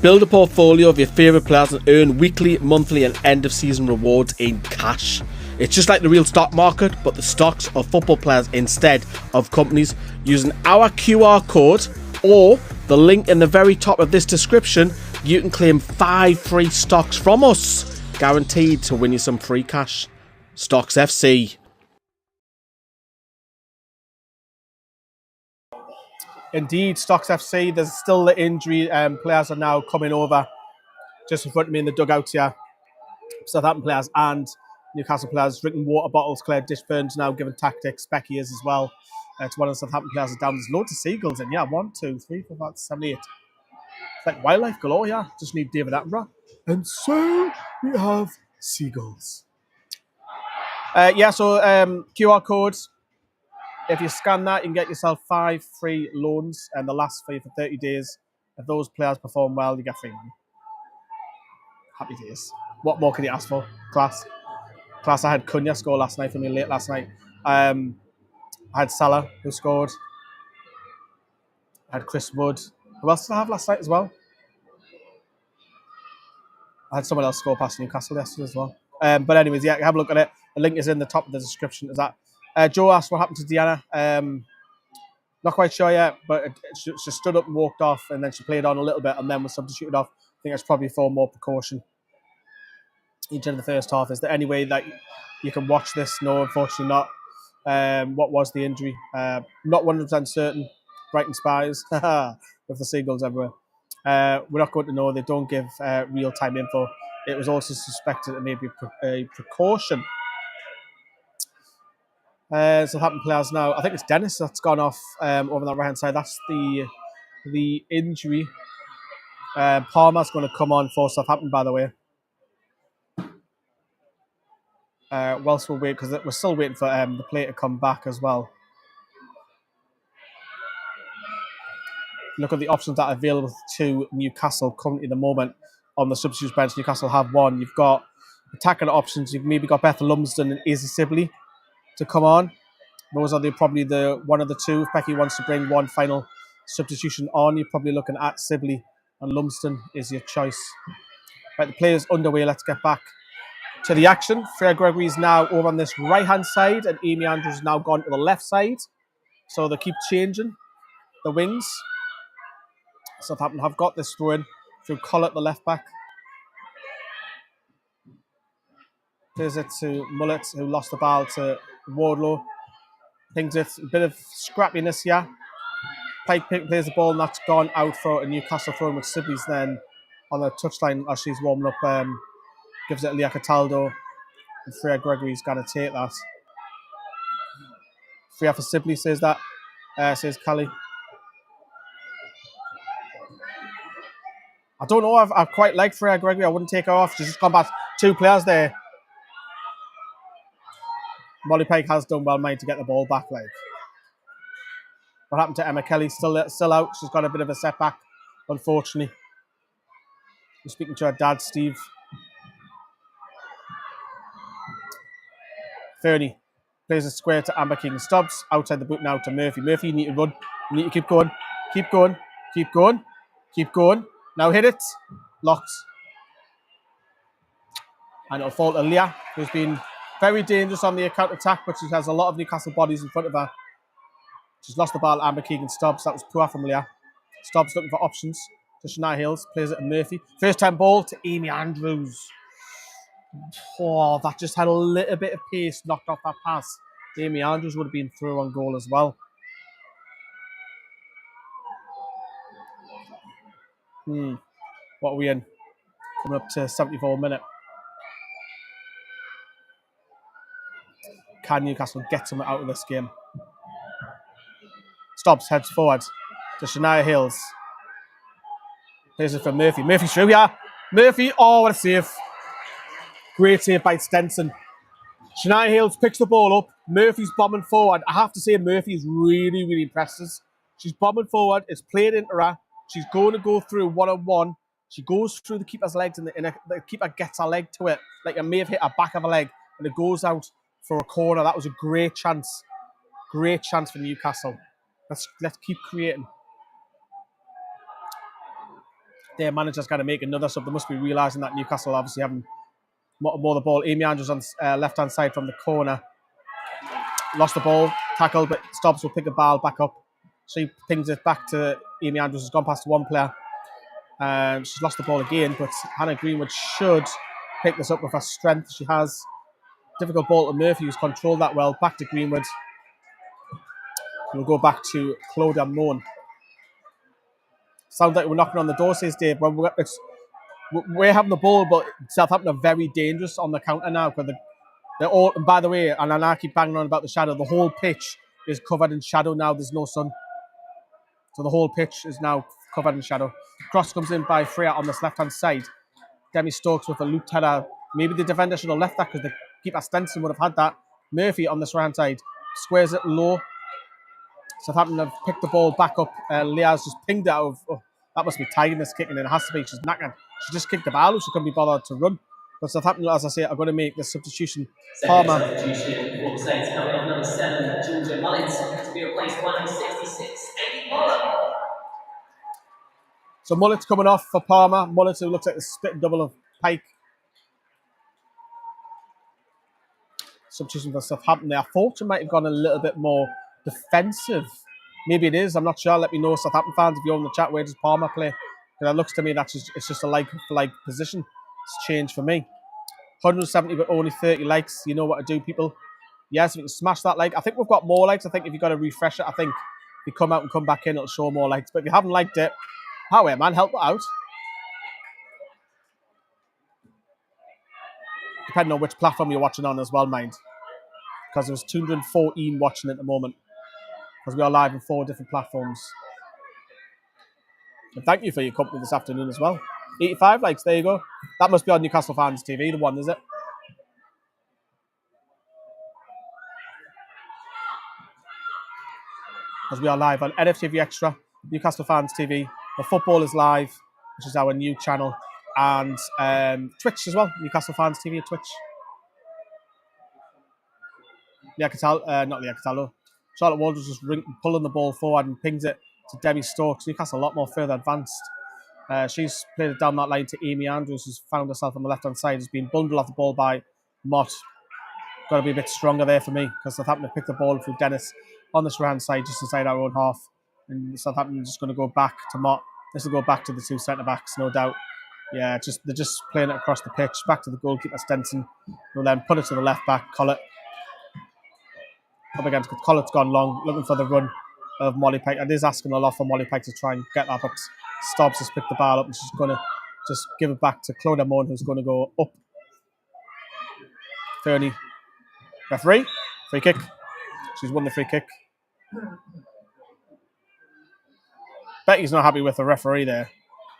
[SPEAKER 1] Build a portfolio of your favourite players and earn weekly, monthly and end of season rewards in cash. It's just like the real stock market, but the stocks of football players instead of companies. Using our QR code or the link in the very top of this description, you can claim 5 free stocks from us, guaranteed to win you some free cash. Stocks FC. Indeed, Stocks FC, there's still the injury. Players are now coming over just in front of me in the dugouts here. Southampton players and Newcastle players drinking water bottles. Claire Dishburn's now giving tactics. Becky is as well. It's one of the Southampton players is down. There's loads of seagulls in. Yeah, 1, 2, 3, 4, 5, 7, 8. It's like wildlife galore, yeah. Just need David Attenborough. And so we have seagulls. So QR codes. If you scan that, you can get yourself 5 free loans and the last free for 30 days. If those players perform well, you get free money. Happy days. What more can you ask for? Class. I had Cunha score last night for me late last night. I had Salah who scored. I had Chris Wood. Who else did I have last night as well? I had someone else score past Newcastle yesterday as well. But anyways, yeah, have a look at it. The link is in the top of the description. Is that Joe asked what happened to Deanna? Not quite sure yet, but she stood up and walked off, and then she played on a little bit, and then was substituted off. I think that's probably for more precaution. Each in the first half. Is there any way that you can watch this? No, unfortunately not. What was the injury? Not 100% certain. Brighton Spies with the seagulls everywhere. We're not going to know. They don't give real-time info. It was also suspected it may be a precaution. Southampton players now. I think it's Dennis that's gone off over on the right-hand side. That's the injury. Palmer's going to come on for Southampton, by the way. Whilst we'll wait, because we're still waiting for the player to come back as well. Look at the options that are available to Newcastle currently at the moment on the substitutes bench. Newcastle have one. You've got attacking options. You've maybe got Beth Lumsden and Izzy Sibley to come on. Those are probably the one of the two. If Becky wants to bring one final substitution on, you're probably looking at Sibley, and Lumsden is your choice. Right, the player's underway. Let's get back to the action. Freya Gregory is now over on this right-hand side, and Amy Andrews has now gone to the left side. So they keep changing the wings. Southampton have got this throw in through Collett, the left back. Plays it to Mullet, who lost the ball to Wardlow. Thinks it's a bit of scrappiness here. Pike plays the ball, and that's gone out for a Newcastle throw, which Sibley's then on the touchline as she's warming up. Gives it to Leah Cataldo. And Freya Gregory's got to take that. Freya for Sibley says that. Says Callie. I don't know. I quite like Freya Gregory. I wouldn't take her off. She's just gone past 2 players there. Molly Pike has done well, mind, to get the ball back. Like, what happened to Emma Kelly? Still out. She's got a bit of a setback, unfortunately. We're speaking to her dad, Steve. Fernie plays a square to Amber King. Stops outside the boot now to Murphy. Murphy, you need to run. You need to keep going. Keep going. Keep going. Keep going. Now hit it. Locked. And it'll fall to Leah, who's been very dangerous on the counter-attack, but she has a lot of Newcastle bodies in front of her. She's lost the ball. Amber Keegan Stubbs. That was poor from Leah. Stubbs looking for options to Shania Hills. Plays it to Murphy. First time ball to Amy Andrews. Oh, that just had a little bit of pace knocked off that pass. Amy Andrews would have been through on goal as well. What are we in? Coming up to 74 minute. Can Newcastle get something out of this game? Stops, heads forward to Shania Hills. Plays it for Murphy. Murphy's through, yeah. Murphy, oh, what a save. Great save by Stenson. Shania Hills picks the ball up. Murphy's bombing forward. I have to say, Murphy is really, really impressive. She's bombing forward. It's played into her. She's going to go through one-on-one. She goes through the keeper's legs, and the keeper gets her leg to it. Like it may have hit her back of her leg, and it goes out for a corner. That was a great chance. Great chance for Newcastle. Let's keep creating. Their manager's got to make another sub. They must be realising that Newcastle obviously haven't more the ball. Amy Andrews on left-hand side from the corner. Lost the ball, tackled, but Stobbs will pick the ball back up. She pings it back to Amy Andrews, has gone past one player. She's lost the ball again, but Hannah Greenwood should pick this up with her strength. She has difficult ball to Murphy, who's controlled that well. Back to Greenwood. We'll go back to Claudia Moan. Sounds like we're knocking on the door, says Dave. Well, we're having the ball, but Southampton are very dangerous on the counter now because they're all. And by the way, and I keep banging on about the shadow. The whole pitch is covered in shadow now. There's no sun, so the whole pitch is now covered in shadow. Cross comes in by Freya on this left-hand side. Demi Stokes with a looped header. Maybe the defender should have left that because the keeper Stenson would have had that. Murphy on this right-hand side squares it low. Southampton have picked the ball back up. Leah's just pinged it out of. Oh, that must be tidiness kicking in. It has to be. She's knackered. She just kicked the ball. She couldn't be bothered to run. But Southampton, as I say, are going to make the substitution.
[SPEAKER 2] Second substitution for the Saints coming off number 7, Georgia Mullins, to be replaced by number 66, Amy Muller.
[SPEAKER 1] So Mullet's coming off for Palmer. Mullet, who looks like the split double of Pike. Substitution for Southampton there. I thought it might have gone a little bit more defensive. Maybe it is. I'm not sure. Let me know, Southampton fans, if you're in the chat, where does Palmer play? Because it looks to me that it's just a like position. It's changed for me. 170 but only 30 likes. You know what to do, people. Yes, if you can smash that like. I think we've got more likes. I think if you've got to refresh it, I think if you come out and come back in, it'll show more likes. But if you haven't liked it, however, man, help it out. Depending on which platform you're watching on as well, mind. Because there's 214 watching at the moment. Because we are live on 4 different platforms. And thank you for your company this afternoon as well. 85 likes, there you go. That must be on Newcastle Fans TV, the one, is it? Because we are live on NFTV Extra, Newcastle Fans TV. The football is live, which is our new channel. And Twitch as well, Newcastle Fans TV at Twitch. Not Leah Cataldo. Charlotte Walters just pulling the ball forward and pings it to Demi Stokes. Newcastle a lot more further advanced. She's played it down that line to Amy Andrews, who's found herself on the left-hand side. Has been bundled off the ball by Mott. Got to be a bit stronger there for me because Southampton have picked the ball through Dennis on this right-hand side, just inside our own half. And Southampton is just going to go back to Mott. This will go back to the 2 centre-backs, no doubt. Yeah, they're just playing it across the pitch. Back to the goalkeeper, Stenson. We'll then put it to the left-back, Collett. Up against Collett's gone long, looking for the run of Molly Pike. It is asking a lot for Molly Pike to try and get that, but Stobbs has picked the ball up and she's going to just give it back to Claudia Moan, who's going to go up. Fernie. Referee. Free kick. She's won the free kick. Becky's not happy with the referee there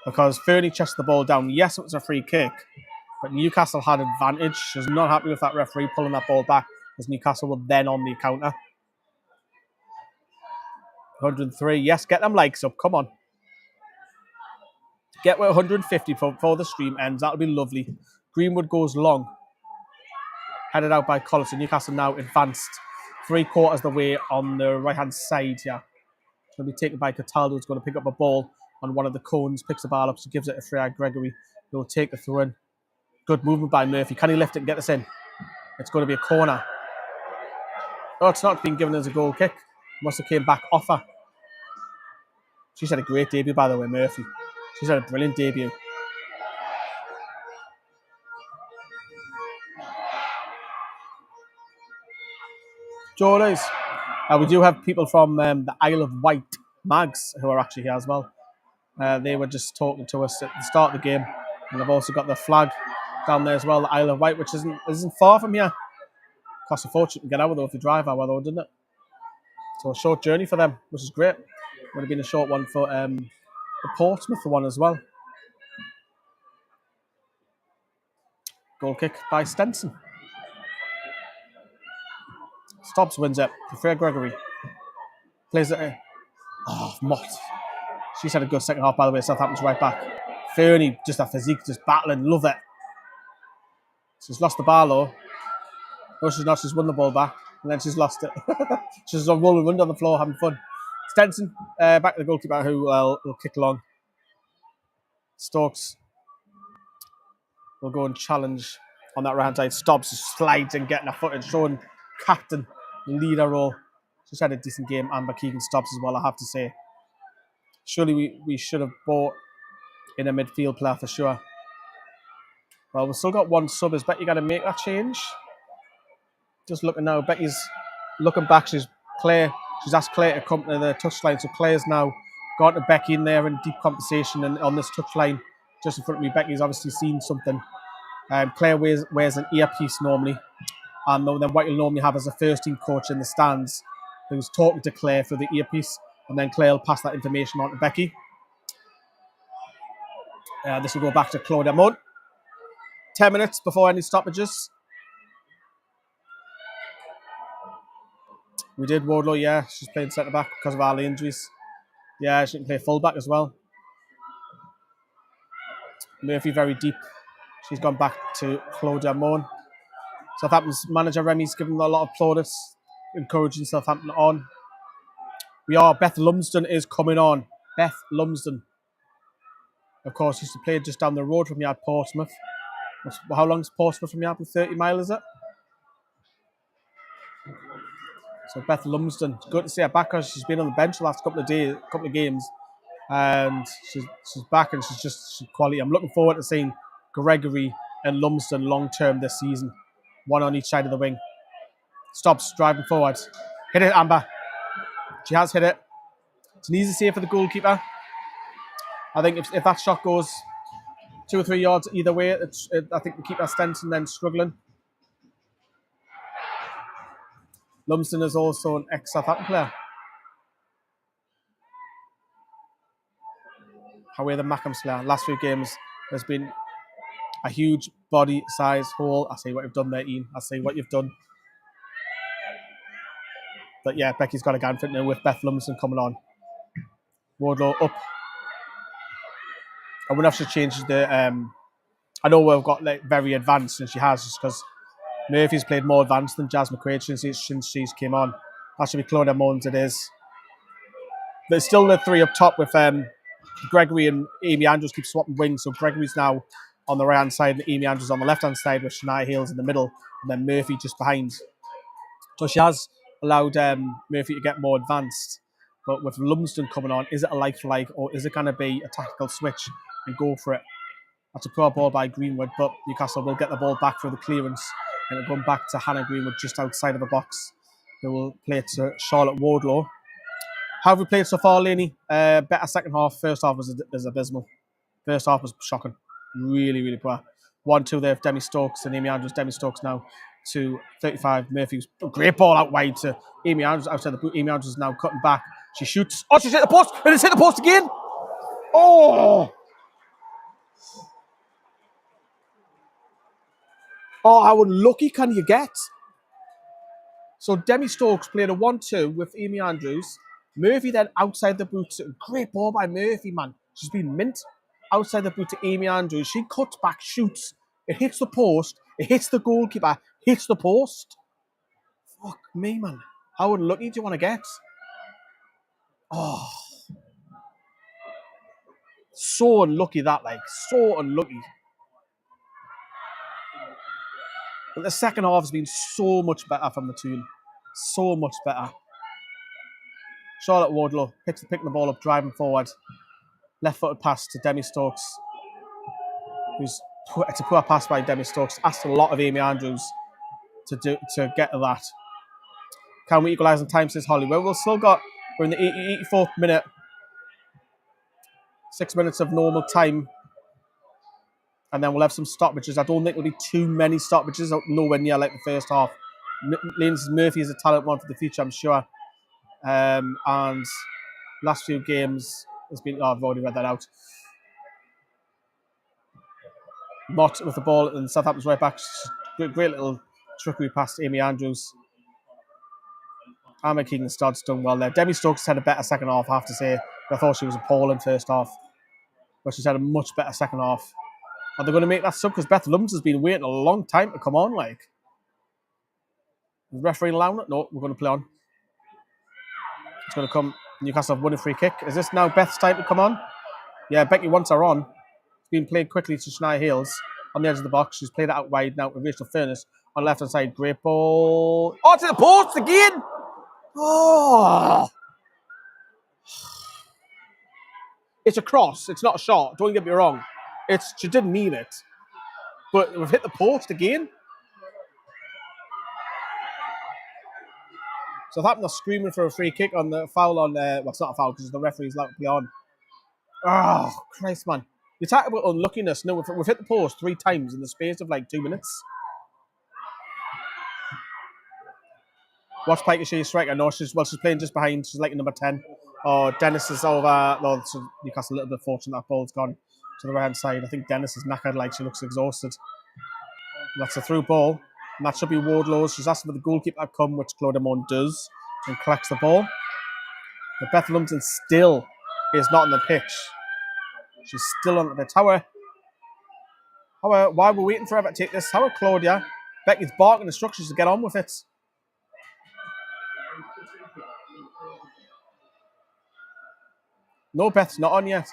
[SPEAKER 1] because Fernie chested the ball down. Yes, it was a free kick, but Newcastle had advantage. She's not happy with that referee pulling that ball back because Newcastle were then on the counter. 103. Yes, get them likes up. Come on. Get 150 before the stream ends. That'll be lovely. Greenwood goes long. Headed out by Collins. Newcastle now advanced 3/4 the way on the right-hand side here. It's going to be taken by Cataldo. Who's going to pick up a ball on one of the cones. Picks the ball up. She gives it to Freya Gregory. He'll take the throw in. Good movement by Murphy. Can he lift it and get this in? It's going to be a corner. Oh, it's not being given as a goal kick. Must have came back off her. She's had a great debut, by the way, Murphy. She's had a brilliant debut. Journeys. We do have people from the Isle of Wight, Mags, who are actually here as well. They were just talking to us at the start of the game. And I've also got the flag down there as well, the Isle of Wight, which isn't far from here. Costs a fortune to get out though if you drive over though, didn't it? So a short journey for them, which is great. Would have been a short one for the Portsmouth one as well. Goal kick by Stenson. Stobbs wins it to Freya Gregory. Plays it. Mott. She's had a good second half, by the way. Southampton's right back. Fernie, just a physique, just battling. Love it. She's lost the ball though. No, she's not. She's won the ball back. And then she's lost it. She's on rolling around on the floor having fun. Stenson, back to the goalkeeper who will kick along. Stokes will go and challenge on that right hand side. Stobbs slides and getting a foot and showing captain leader role. She's had a decent game. Amber Keegan Stobbs as well, I have to say. Surely we should have bought in a midfield player for sure. Well, we've still got one sub. Is Becky got to make that change? Just looking now. Becky's looking back. She's asked Claire to come to the touchline. So Claire's now Got to Becky in there in deep conversation and on this touchline just in front of me. Becky's obviously seen something. Claire wears an earpiece normally, and then what you'll normally have as a first team coach in the stands who's talking to Claire through the earpiece, and then Claire will pass that information on to Becky. This will go back to Claudia Munn. 10 minutes before any stoppages. We did Wardlow, yeah. She's playing centre back because of all the injuries. Yeah, she can play full back as well. Murphy very deep. She's gone back to Claudia Munn. Southampton's manager Remy's given a lot of plaudits, encouraging Southampton on. Beth Lumsden is coming on. Beth Lumsden. Of course, used to play just down the road from me at Portsmouth. How long is Portsmouth from me? 30 miles, is it? So Beth Lumsden, good to see her back because she's been on the bench the last couple of games, and she's back and she's quality. I'm looking forward to seeing Gregory and Lumsden long term this season, one on each side of the wing. Stops driving forward, hit it, Amber. She has hit it. It's an easy save for the goalkeeper. I think if that shot goes 2 or 3 yards either way, I think the keeper Stenson then struggling. Lumsden is also an ex-Southampton player. However, the Mackham player. Last few games, there's been a huge body size hole. I see what you've done there, Ian. I see what you've done. But yeah, Becky's got a guy in front now with Beth Lumsden coming on. Wardlow up. I wonder if she changes the... I know we've got like very advanced, and she has, just because Murphy's played more advanced than Jazz McQuaid since she's came on. That should be Claudia Mullins, it is. There's still the three up top with Gregory and Amy Andrews keep swapping wings. So Gregory's now on the right-hand side and Amy Andrews on the left-hand side with Shania Hales in the middle and then Murphy just behind. So she has allowed Murphy to get more advanced. But with Lumsden coming on, is it a like-for-like or is it going to be a tactical switch and go for it? That's a poor ball by Greenwood, but Newcastle will get the ball back for the clearance and it'll come back to Hannah Greenwood just outside of the box. They will play it to Charlotte Wardlow. How have we played so far, Laney? Better second half. First half was abysmal. First half was shocking. Really, really poor. 1-2 there for Demi Stokes and Amy Andrews. Demi Stokes now to 35. Murphy's great ball out wide to Amy Andrews outside the boot. Amy Andrews is now cutting back. She shoots. Oh, she's hit the post. And it's hit the post again. Oh, how unlucky can you get? So Demi Stokes played a 1-2 with Amy Andrews. Murphy then outside the boot. Great ball by Murphy, man. She's been mint. Outside the boot to Amy Andrews. She cuts back, shoots. It hits the post. It hits the goalkeeper. Hits the post. Fuck me, man. How unlucky do you want to get? Oh. So unlucky that, like. So unlucky. But the second half has been so much better from the team. So much better. Charlotte Wardlow picking the ball up, driving forward. Left-footed pass to Demi Stokes. It's a poor pass by Demi Stokes. Asked a lot of Amy Andrews to get to that. Can we equalise in time, says Holly? Well, we're in the 84th minute. 6 minutes of normal time. And then we'll have some stoppages. I don't think there'll be too many stoppages. Nowhere near like the first half. Lindsay Murphy is a talent one for the future, I'm sure. And last few games has been... I've already read that out. Mott with the ball and Southampton's right back. Great little trickery past Amy Andrews. Emma Keegan-Stodd's done well there. Demi Stokes had a better second half, I have to say. I thought she was appalling first half. But she's had a much better second half. Are they going to make that sub? Because Beth Lumsden has been waiting a long time to come on, like. Is the referee allowing it? No, we're going to play on. It's going to come. Newcastle have won a free kick. Is this now Beth's time to come on? Yeah, Becky wants her on. It's been played quickly to Shania Hales on the edge of the box. She's played it out wide now with Rachel Furness on the left-hand side. Great ball. Oh, it's in the post again! Oh! It's a cross. It's not a shot. Don't get me wrong. She didn't mean it. But we've hit the post again. Southampton are screaming for a free kick on the foul on. Well, it's not a foul because the referee's allowed to play on. Oh, Christ, man! You talk about unluckiness. No, we've hit the post 3 times in the space of like 2 minutes. Watch Pikeshire striker. No, she's playing just behind. She's like number 10. Oh, Dennis is over. No, so Newcastle a little bit fortunate that ball's gone to the right hand side. I think Dennis is knackered, like she looks exhausted. That's a through ball, and that should be Wardlow's. She's asking for the goalkeeper to come, which Claudia Mon does, and collects the ball. But Beth Lumsden still is not on the pitch. She's still on the pitch. Why are we waiting forever to take this? How are Claudia? Becky's barking instructions to get on with it. No, Beth's not on yet.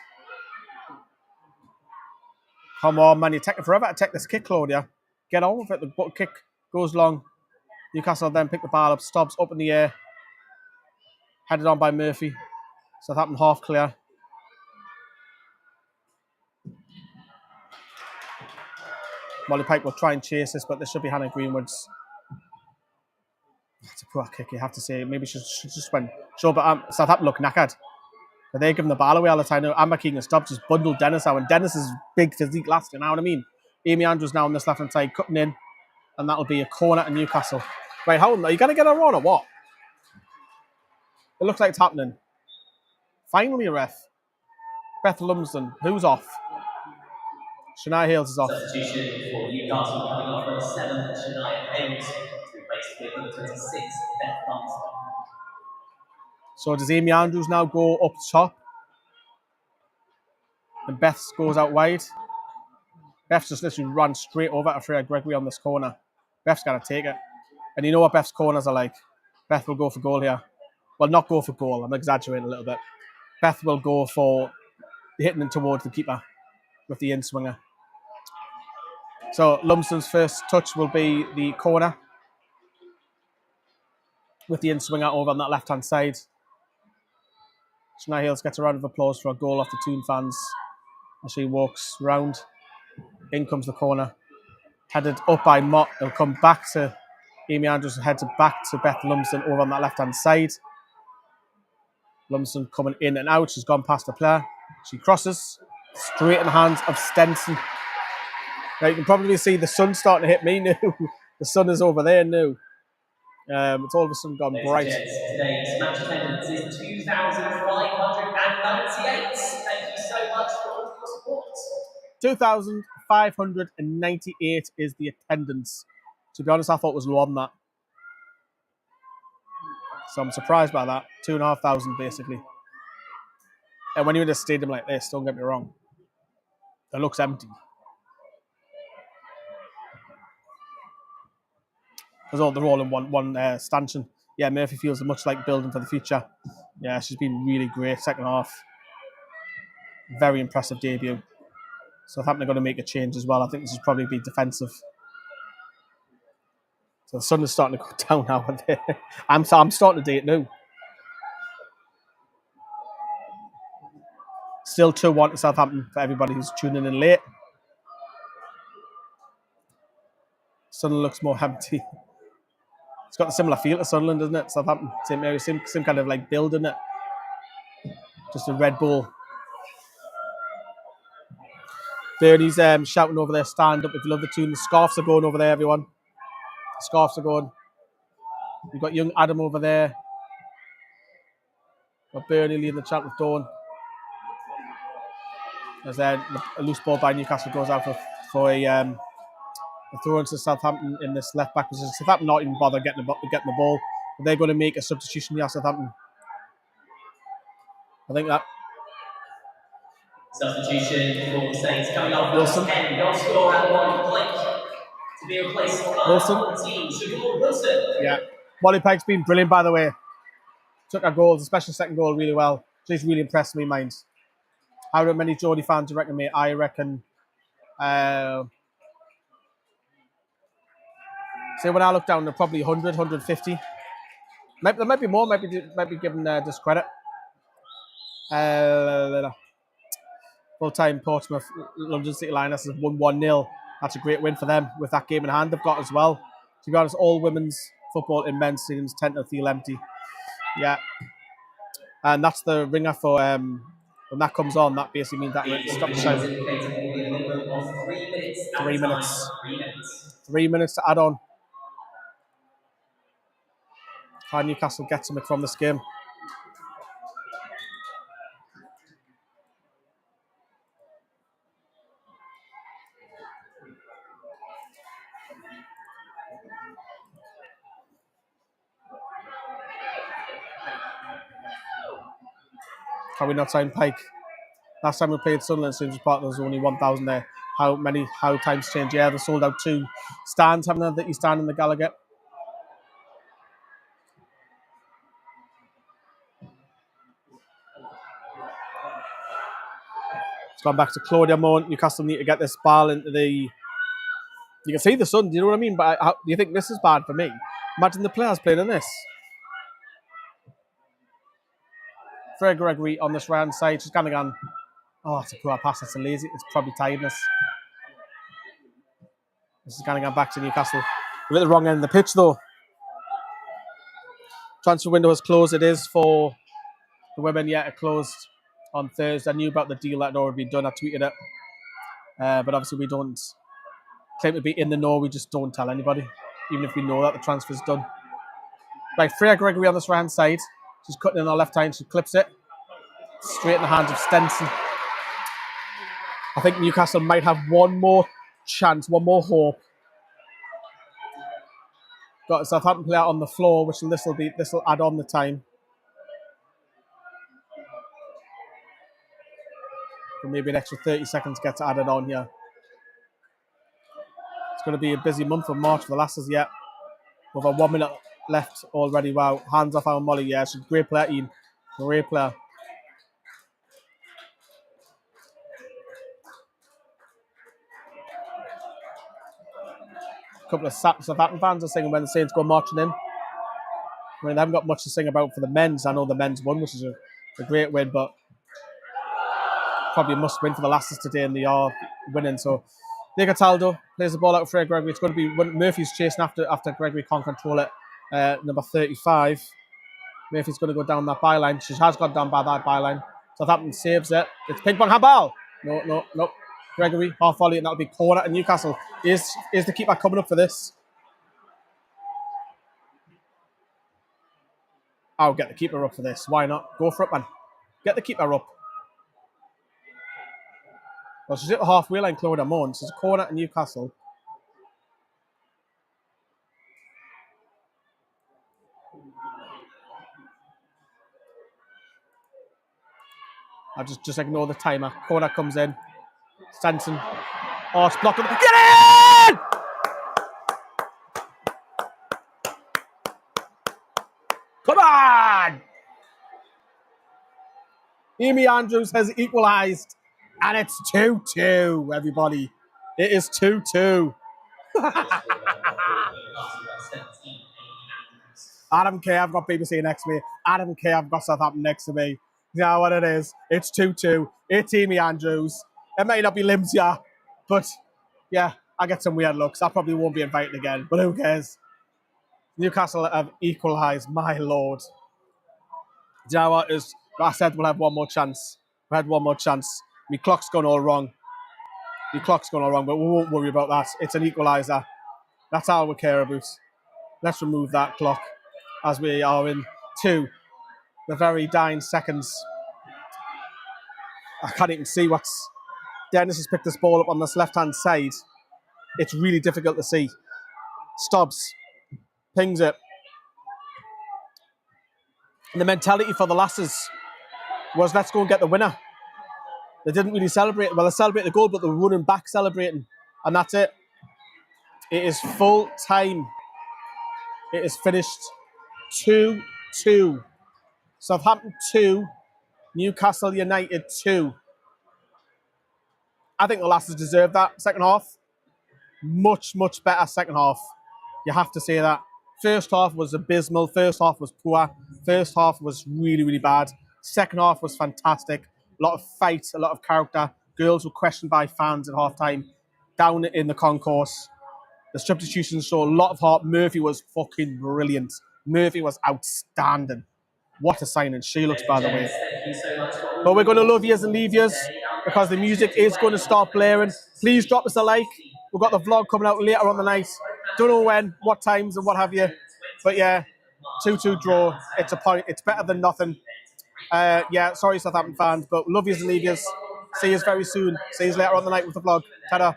[SPEAKER 1] Come on, man. You're taking forever to take this kick, Claudia. Get on with it. The kick goes long. Newcastle then pick the ball up, stops up in the air. Headed on by Murphy. Southampton half clear. Molly Pike will try and chase this, but this should be Hannah Greenwood's. It's a poor kick, you have to say. Maybe she just went. Sure, but Southampton look knackered. But they're giving the ball away all the time. Now, Amber Keegan stopped, just bundled Dennis out. And Dennis is big physique last, you know what I mean? Amy Andrews now on this left-hand side, cutting in. And that'll be a corner to Newcastle. Right, hold on. Are you going to get her on or what? It looks like it's happening. Finally a ref. Beth Lumsden, who's off? Shania Hales is off.
[SPEAKER 2] Substitution for Newcastle coming off number 7, Shania Hales, to replace with number 26, Beth Lumsden.
[SPEAKER 1] So does Amy Andrews now go up top? And Beth goes out wide. Beth's just literally run straight over to Freya Gregory on this corner. Beth's got to take it. And you know what Beth's corners are like. Beth will go for goal here. Well, not go for goal. I'm exaggerating a little bit. Beth will go for hitting it towards the keeper with the in-swinger. So Lumsden's first touch will be the corner with the in-swinger over on that left-hand side. Shania Hales gets a round of applause for a goal off the Toon fans as she walks round. In comes the corner. Headed up by Mott. It'll come back to Amy Andrews, heads it back to Beth Lumsden over on that left-hand side. Lumsden coming in and out. She's gone past the player. She crosses straight in the hands of Stenson. Now you can probably see the sun starting to hit me now. The sun is over there now. It's all of a sudden gone bright.
[SPEAKER 2] Today's match attendance is 2,598. Thank you so much for all of your support.
[SPEAKER 1] 2,598 is the attendance. To be honest, I thought it was lower than that. So I'm surprised by that. 2,500 basically. And when you're in a stadium like this, don't get me wrong, it looks empty. Because they're all in one stanchion. Yeah, Murphy feels much like building for the future. Yeah, she's been really great second half. Very impressive debut. Southampton are going to make a change as well. I think this will probably be defensive. So the sun is starting to go down now. I'm starting to do it now. Still 2-1 to Southampton for everybody who's tuning in late. Sunderland looks more empty. It's got a similar feel to Sunderland, doesn't it? Southampton, same area, same kind of like build, isn't it? Just a Red Bull. Bernie's shouting over there, stand up if you love the tune. The scarves are going over there, everyone. The scarves are going. We've got young Adam over there. Got Bernie leading the chat with Dawn. As then a loose ball by Newcastle goes out for a throw into Southampton in this left back position. Southampton not even bother getting the ball. But they're going to make a substitution here, Southampton. I think that.
[SPEAKER 2] Substitution for the Saints coming off Wilson. 10, goal scorer at Molly Pike. To be replaced by
[SPEAKER 1] Wilson.
[SPEAKER 2] 14, Siobhan Wilson.
[SPEAKER 1] Yeah. Molly Pike's been brilliant, by the way. Took her goals, especially second goal, really well. She's really impressed me, mind. How many Geordie fans do you reckon, mate? I reckon... say when I look down, they're probably 100, 150. There might be more, might be given discredit. Full-time Portsmouth, London City Lionesses have won 1-0. That's a great win for them with that game in hand they've got as well. To be honest, all women's football in men's stadiums tend to feel empty. Yeah. And that's the ringer for when that comes on, that basically means that
[SPEAKER 2] The
[SPEAKER 1] stop the
[SPEAKER 2] official
[SPEAKER 1] time.
[SPEAKER 2] is indicating there will be a minimum of 3 minutes.
[SPEAKER 1] 3
[SPEAKER 2] Time,
[SPEAKER 1] minutes.
[SPEAKER 2] 3 minutes.
[SPEAKER 1] 3 minutes to add on. Can Newcastle get something from this game? Can we not sign Pike? Last time we played Sunderland, St. Park, there was only 1,000 there. How times change? Yeah, they sold out 2 stands, haven't they? The East Stand and the Gallagher. It's gone back to Claudia Mount. Newcastle need to get this ball into the... You can see the sun, do you know what I mean? But do you think this is bad for me? Imagine the players playing in this. Freya Gregory on this round side. She's kind of gone, oh, it's a poor pass. It's a lazy. It's probably tiredness. This is kind of gone back to Newcastle. We're at the wrong end of the pitch, though. Transfer window has closed. It is for the women. Yeah, it closed on Thursday. I knew about the deal that had already been done. I tweeted it. But obviously we don't claim to be in the know. We just don't tell anybody, even if we know that the transfer's done. Right, Freya Gregory on this right-hand side. She's cutting in on the left hand. She clips it straight in the hands of Stenson. I think Newcastle might have one more chance, one more hope. Got a Southampton player on the floor, which this will add on the time. For maybe an extra 30 seconds gets added on here. It's going to be a busy month of March for the lasses yet. With a 1 minute left already. Wow. Hands off our Molly. Yeah, she's a great player, Ian. Great player. A couple of Southampton fans are singing when the Saints go marching in. I mean, they haven't got much to sing about for the men's. I know the men's won, which is a great win, but probably a must win for the lasses today, and they are winning. So, Diego Taldo plays the ball out of Freya Gregory. It's going to be Murphy's chasing after Gregory can't control it. Number 35. Murphy's going to go down that byline. She has gone down by that byline. Southampton saves it. It's ping pong handball. No. Gregory, half volley, and that'll be corner. And Newcastle is the keeper coming up for this. I'll get the keeper up for this. Why not? Go for it, man. Get the keeper up. Well, she's at the halfway line, Claudia Moan. She's a corner at Newcastle. I'll just ignore the timer. Corner comes in. Stenson. Oh, it's blocked. Get in! Come on! Amy Andrews has equalised. And it's 2-2, everybody. It is 2-2. I don't care. I've got BBC next to me. I don't care. I've got Southampton next to me. You know what it is? It's 2-2. It's Amy Andrews. It may not be Limsia, but yeah, I get some weird looks. I probably won't be invited again, but who cares? Newcastle have equalised. My lord. Do you know what? I said we'll have one more chance. We had one more chance. My clock's gone all wrong. But we won't worry about that. It's an equaliser. That's all we care about. Let's remove that clock as we are into the very dying seconds. I can't even see what's... Dennis has picked this ball up on this left-hand side. It's really difficult to see. Stops. Pings it. And the mentality for the lasses was, let's go and get the winner. They didn't really celebrate. Well, they celebrated the goal, but they were running back celebrating. And that's it. It is full time. It is finished 2-2. Southampton 2. Newcastle United 2. I think the lasses deserve that second half. Much, much better second half. You have to say that. First half was abysmal. First half was poor. First half was really, really bad. Second half was fantastic. A lot of fight, a lot of character. Girls were questioned by fans at half time. Down in the concourse. The substitutions saw a lot of heart. Murphy was fucking brilliant. Murphy was outstanding. What a signing she looks, by the way.
[SPEAKER 2] Thank you so much for all
[SPEAKER 1] But we're going to
[SPEAKER 2] your
[SPEAKER 1] love yous and leave yous because the music is going to start blaring. Please drop us a like. We've got the vlog coming out later on the night. Don't know when, what times, and what have you. But yeah, 2-2 draw. It's a point. It's better than nothing. Yeah, sorry, Southampton fans, but love yous and leave yous. See yous very soon. See yous later on the night with the vlog. Ta-da.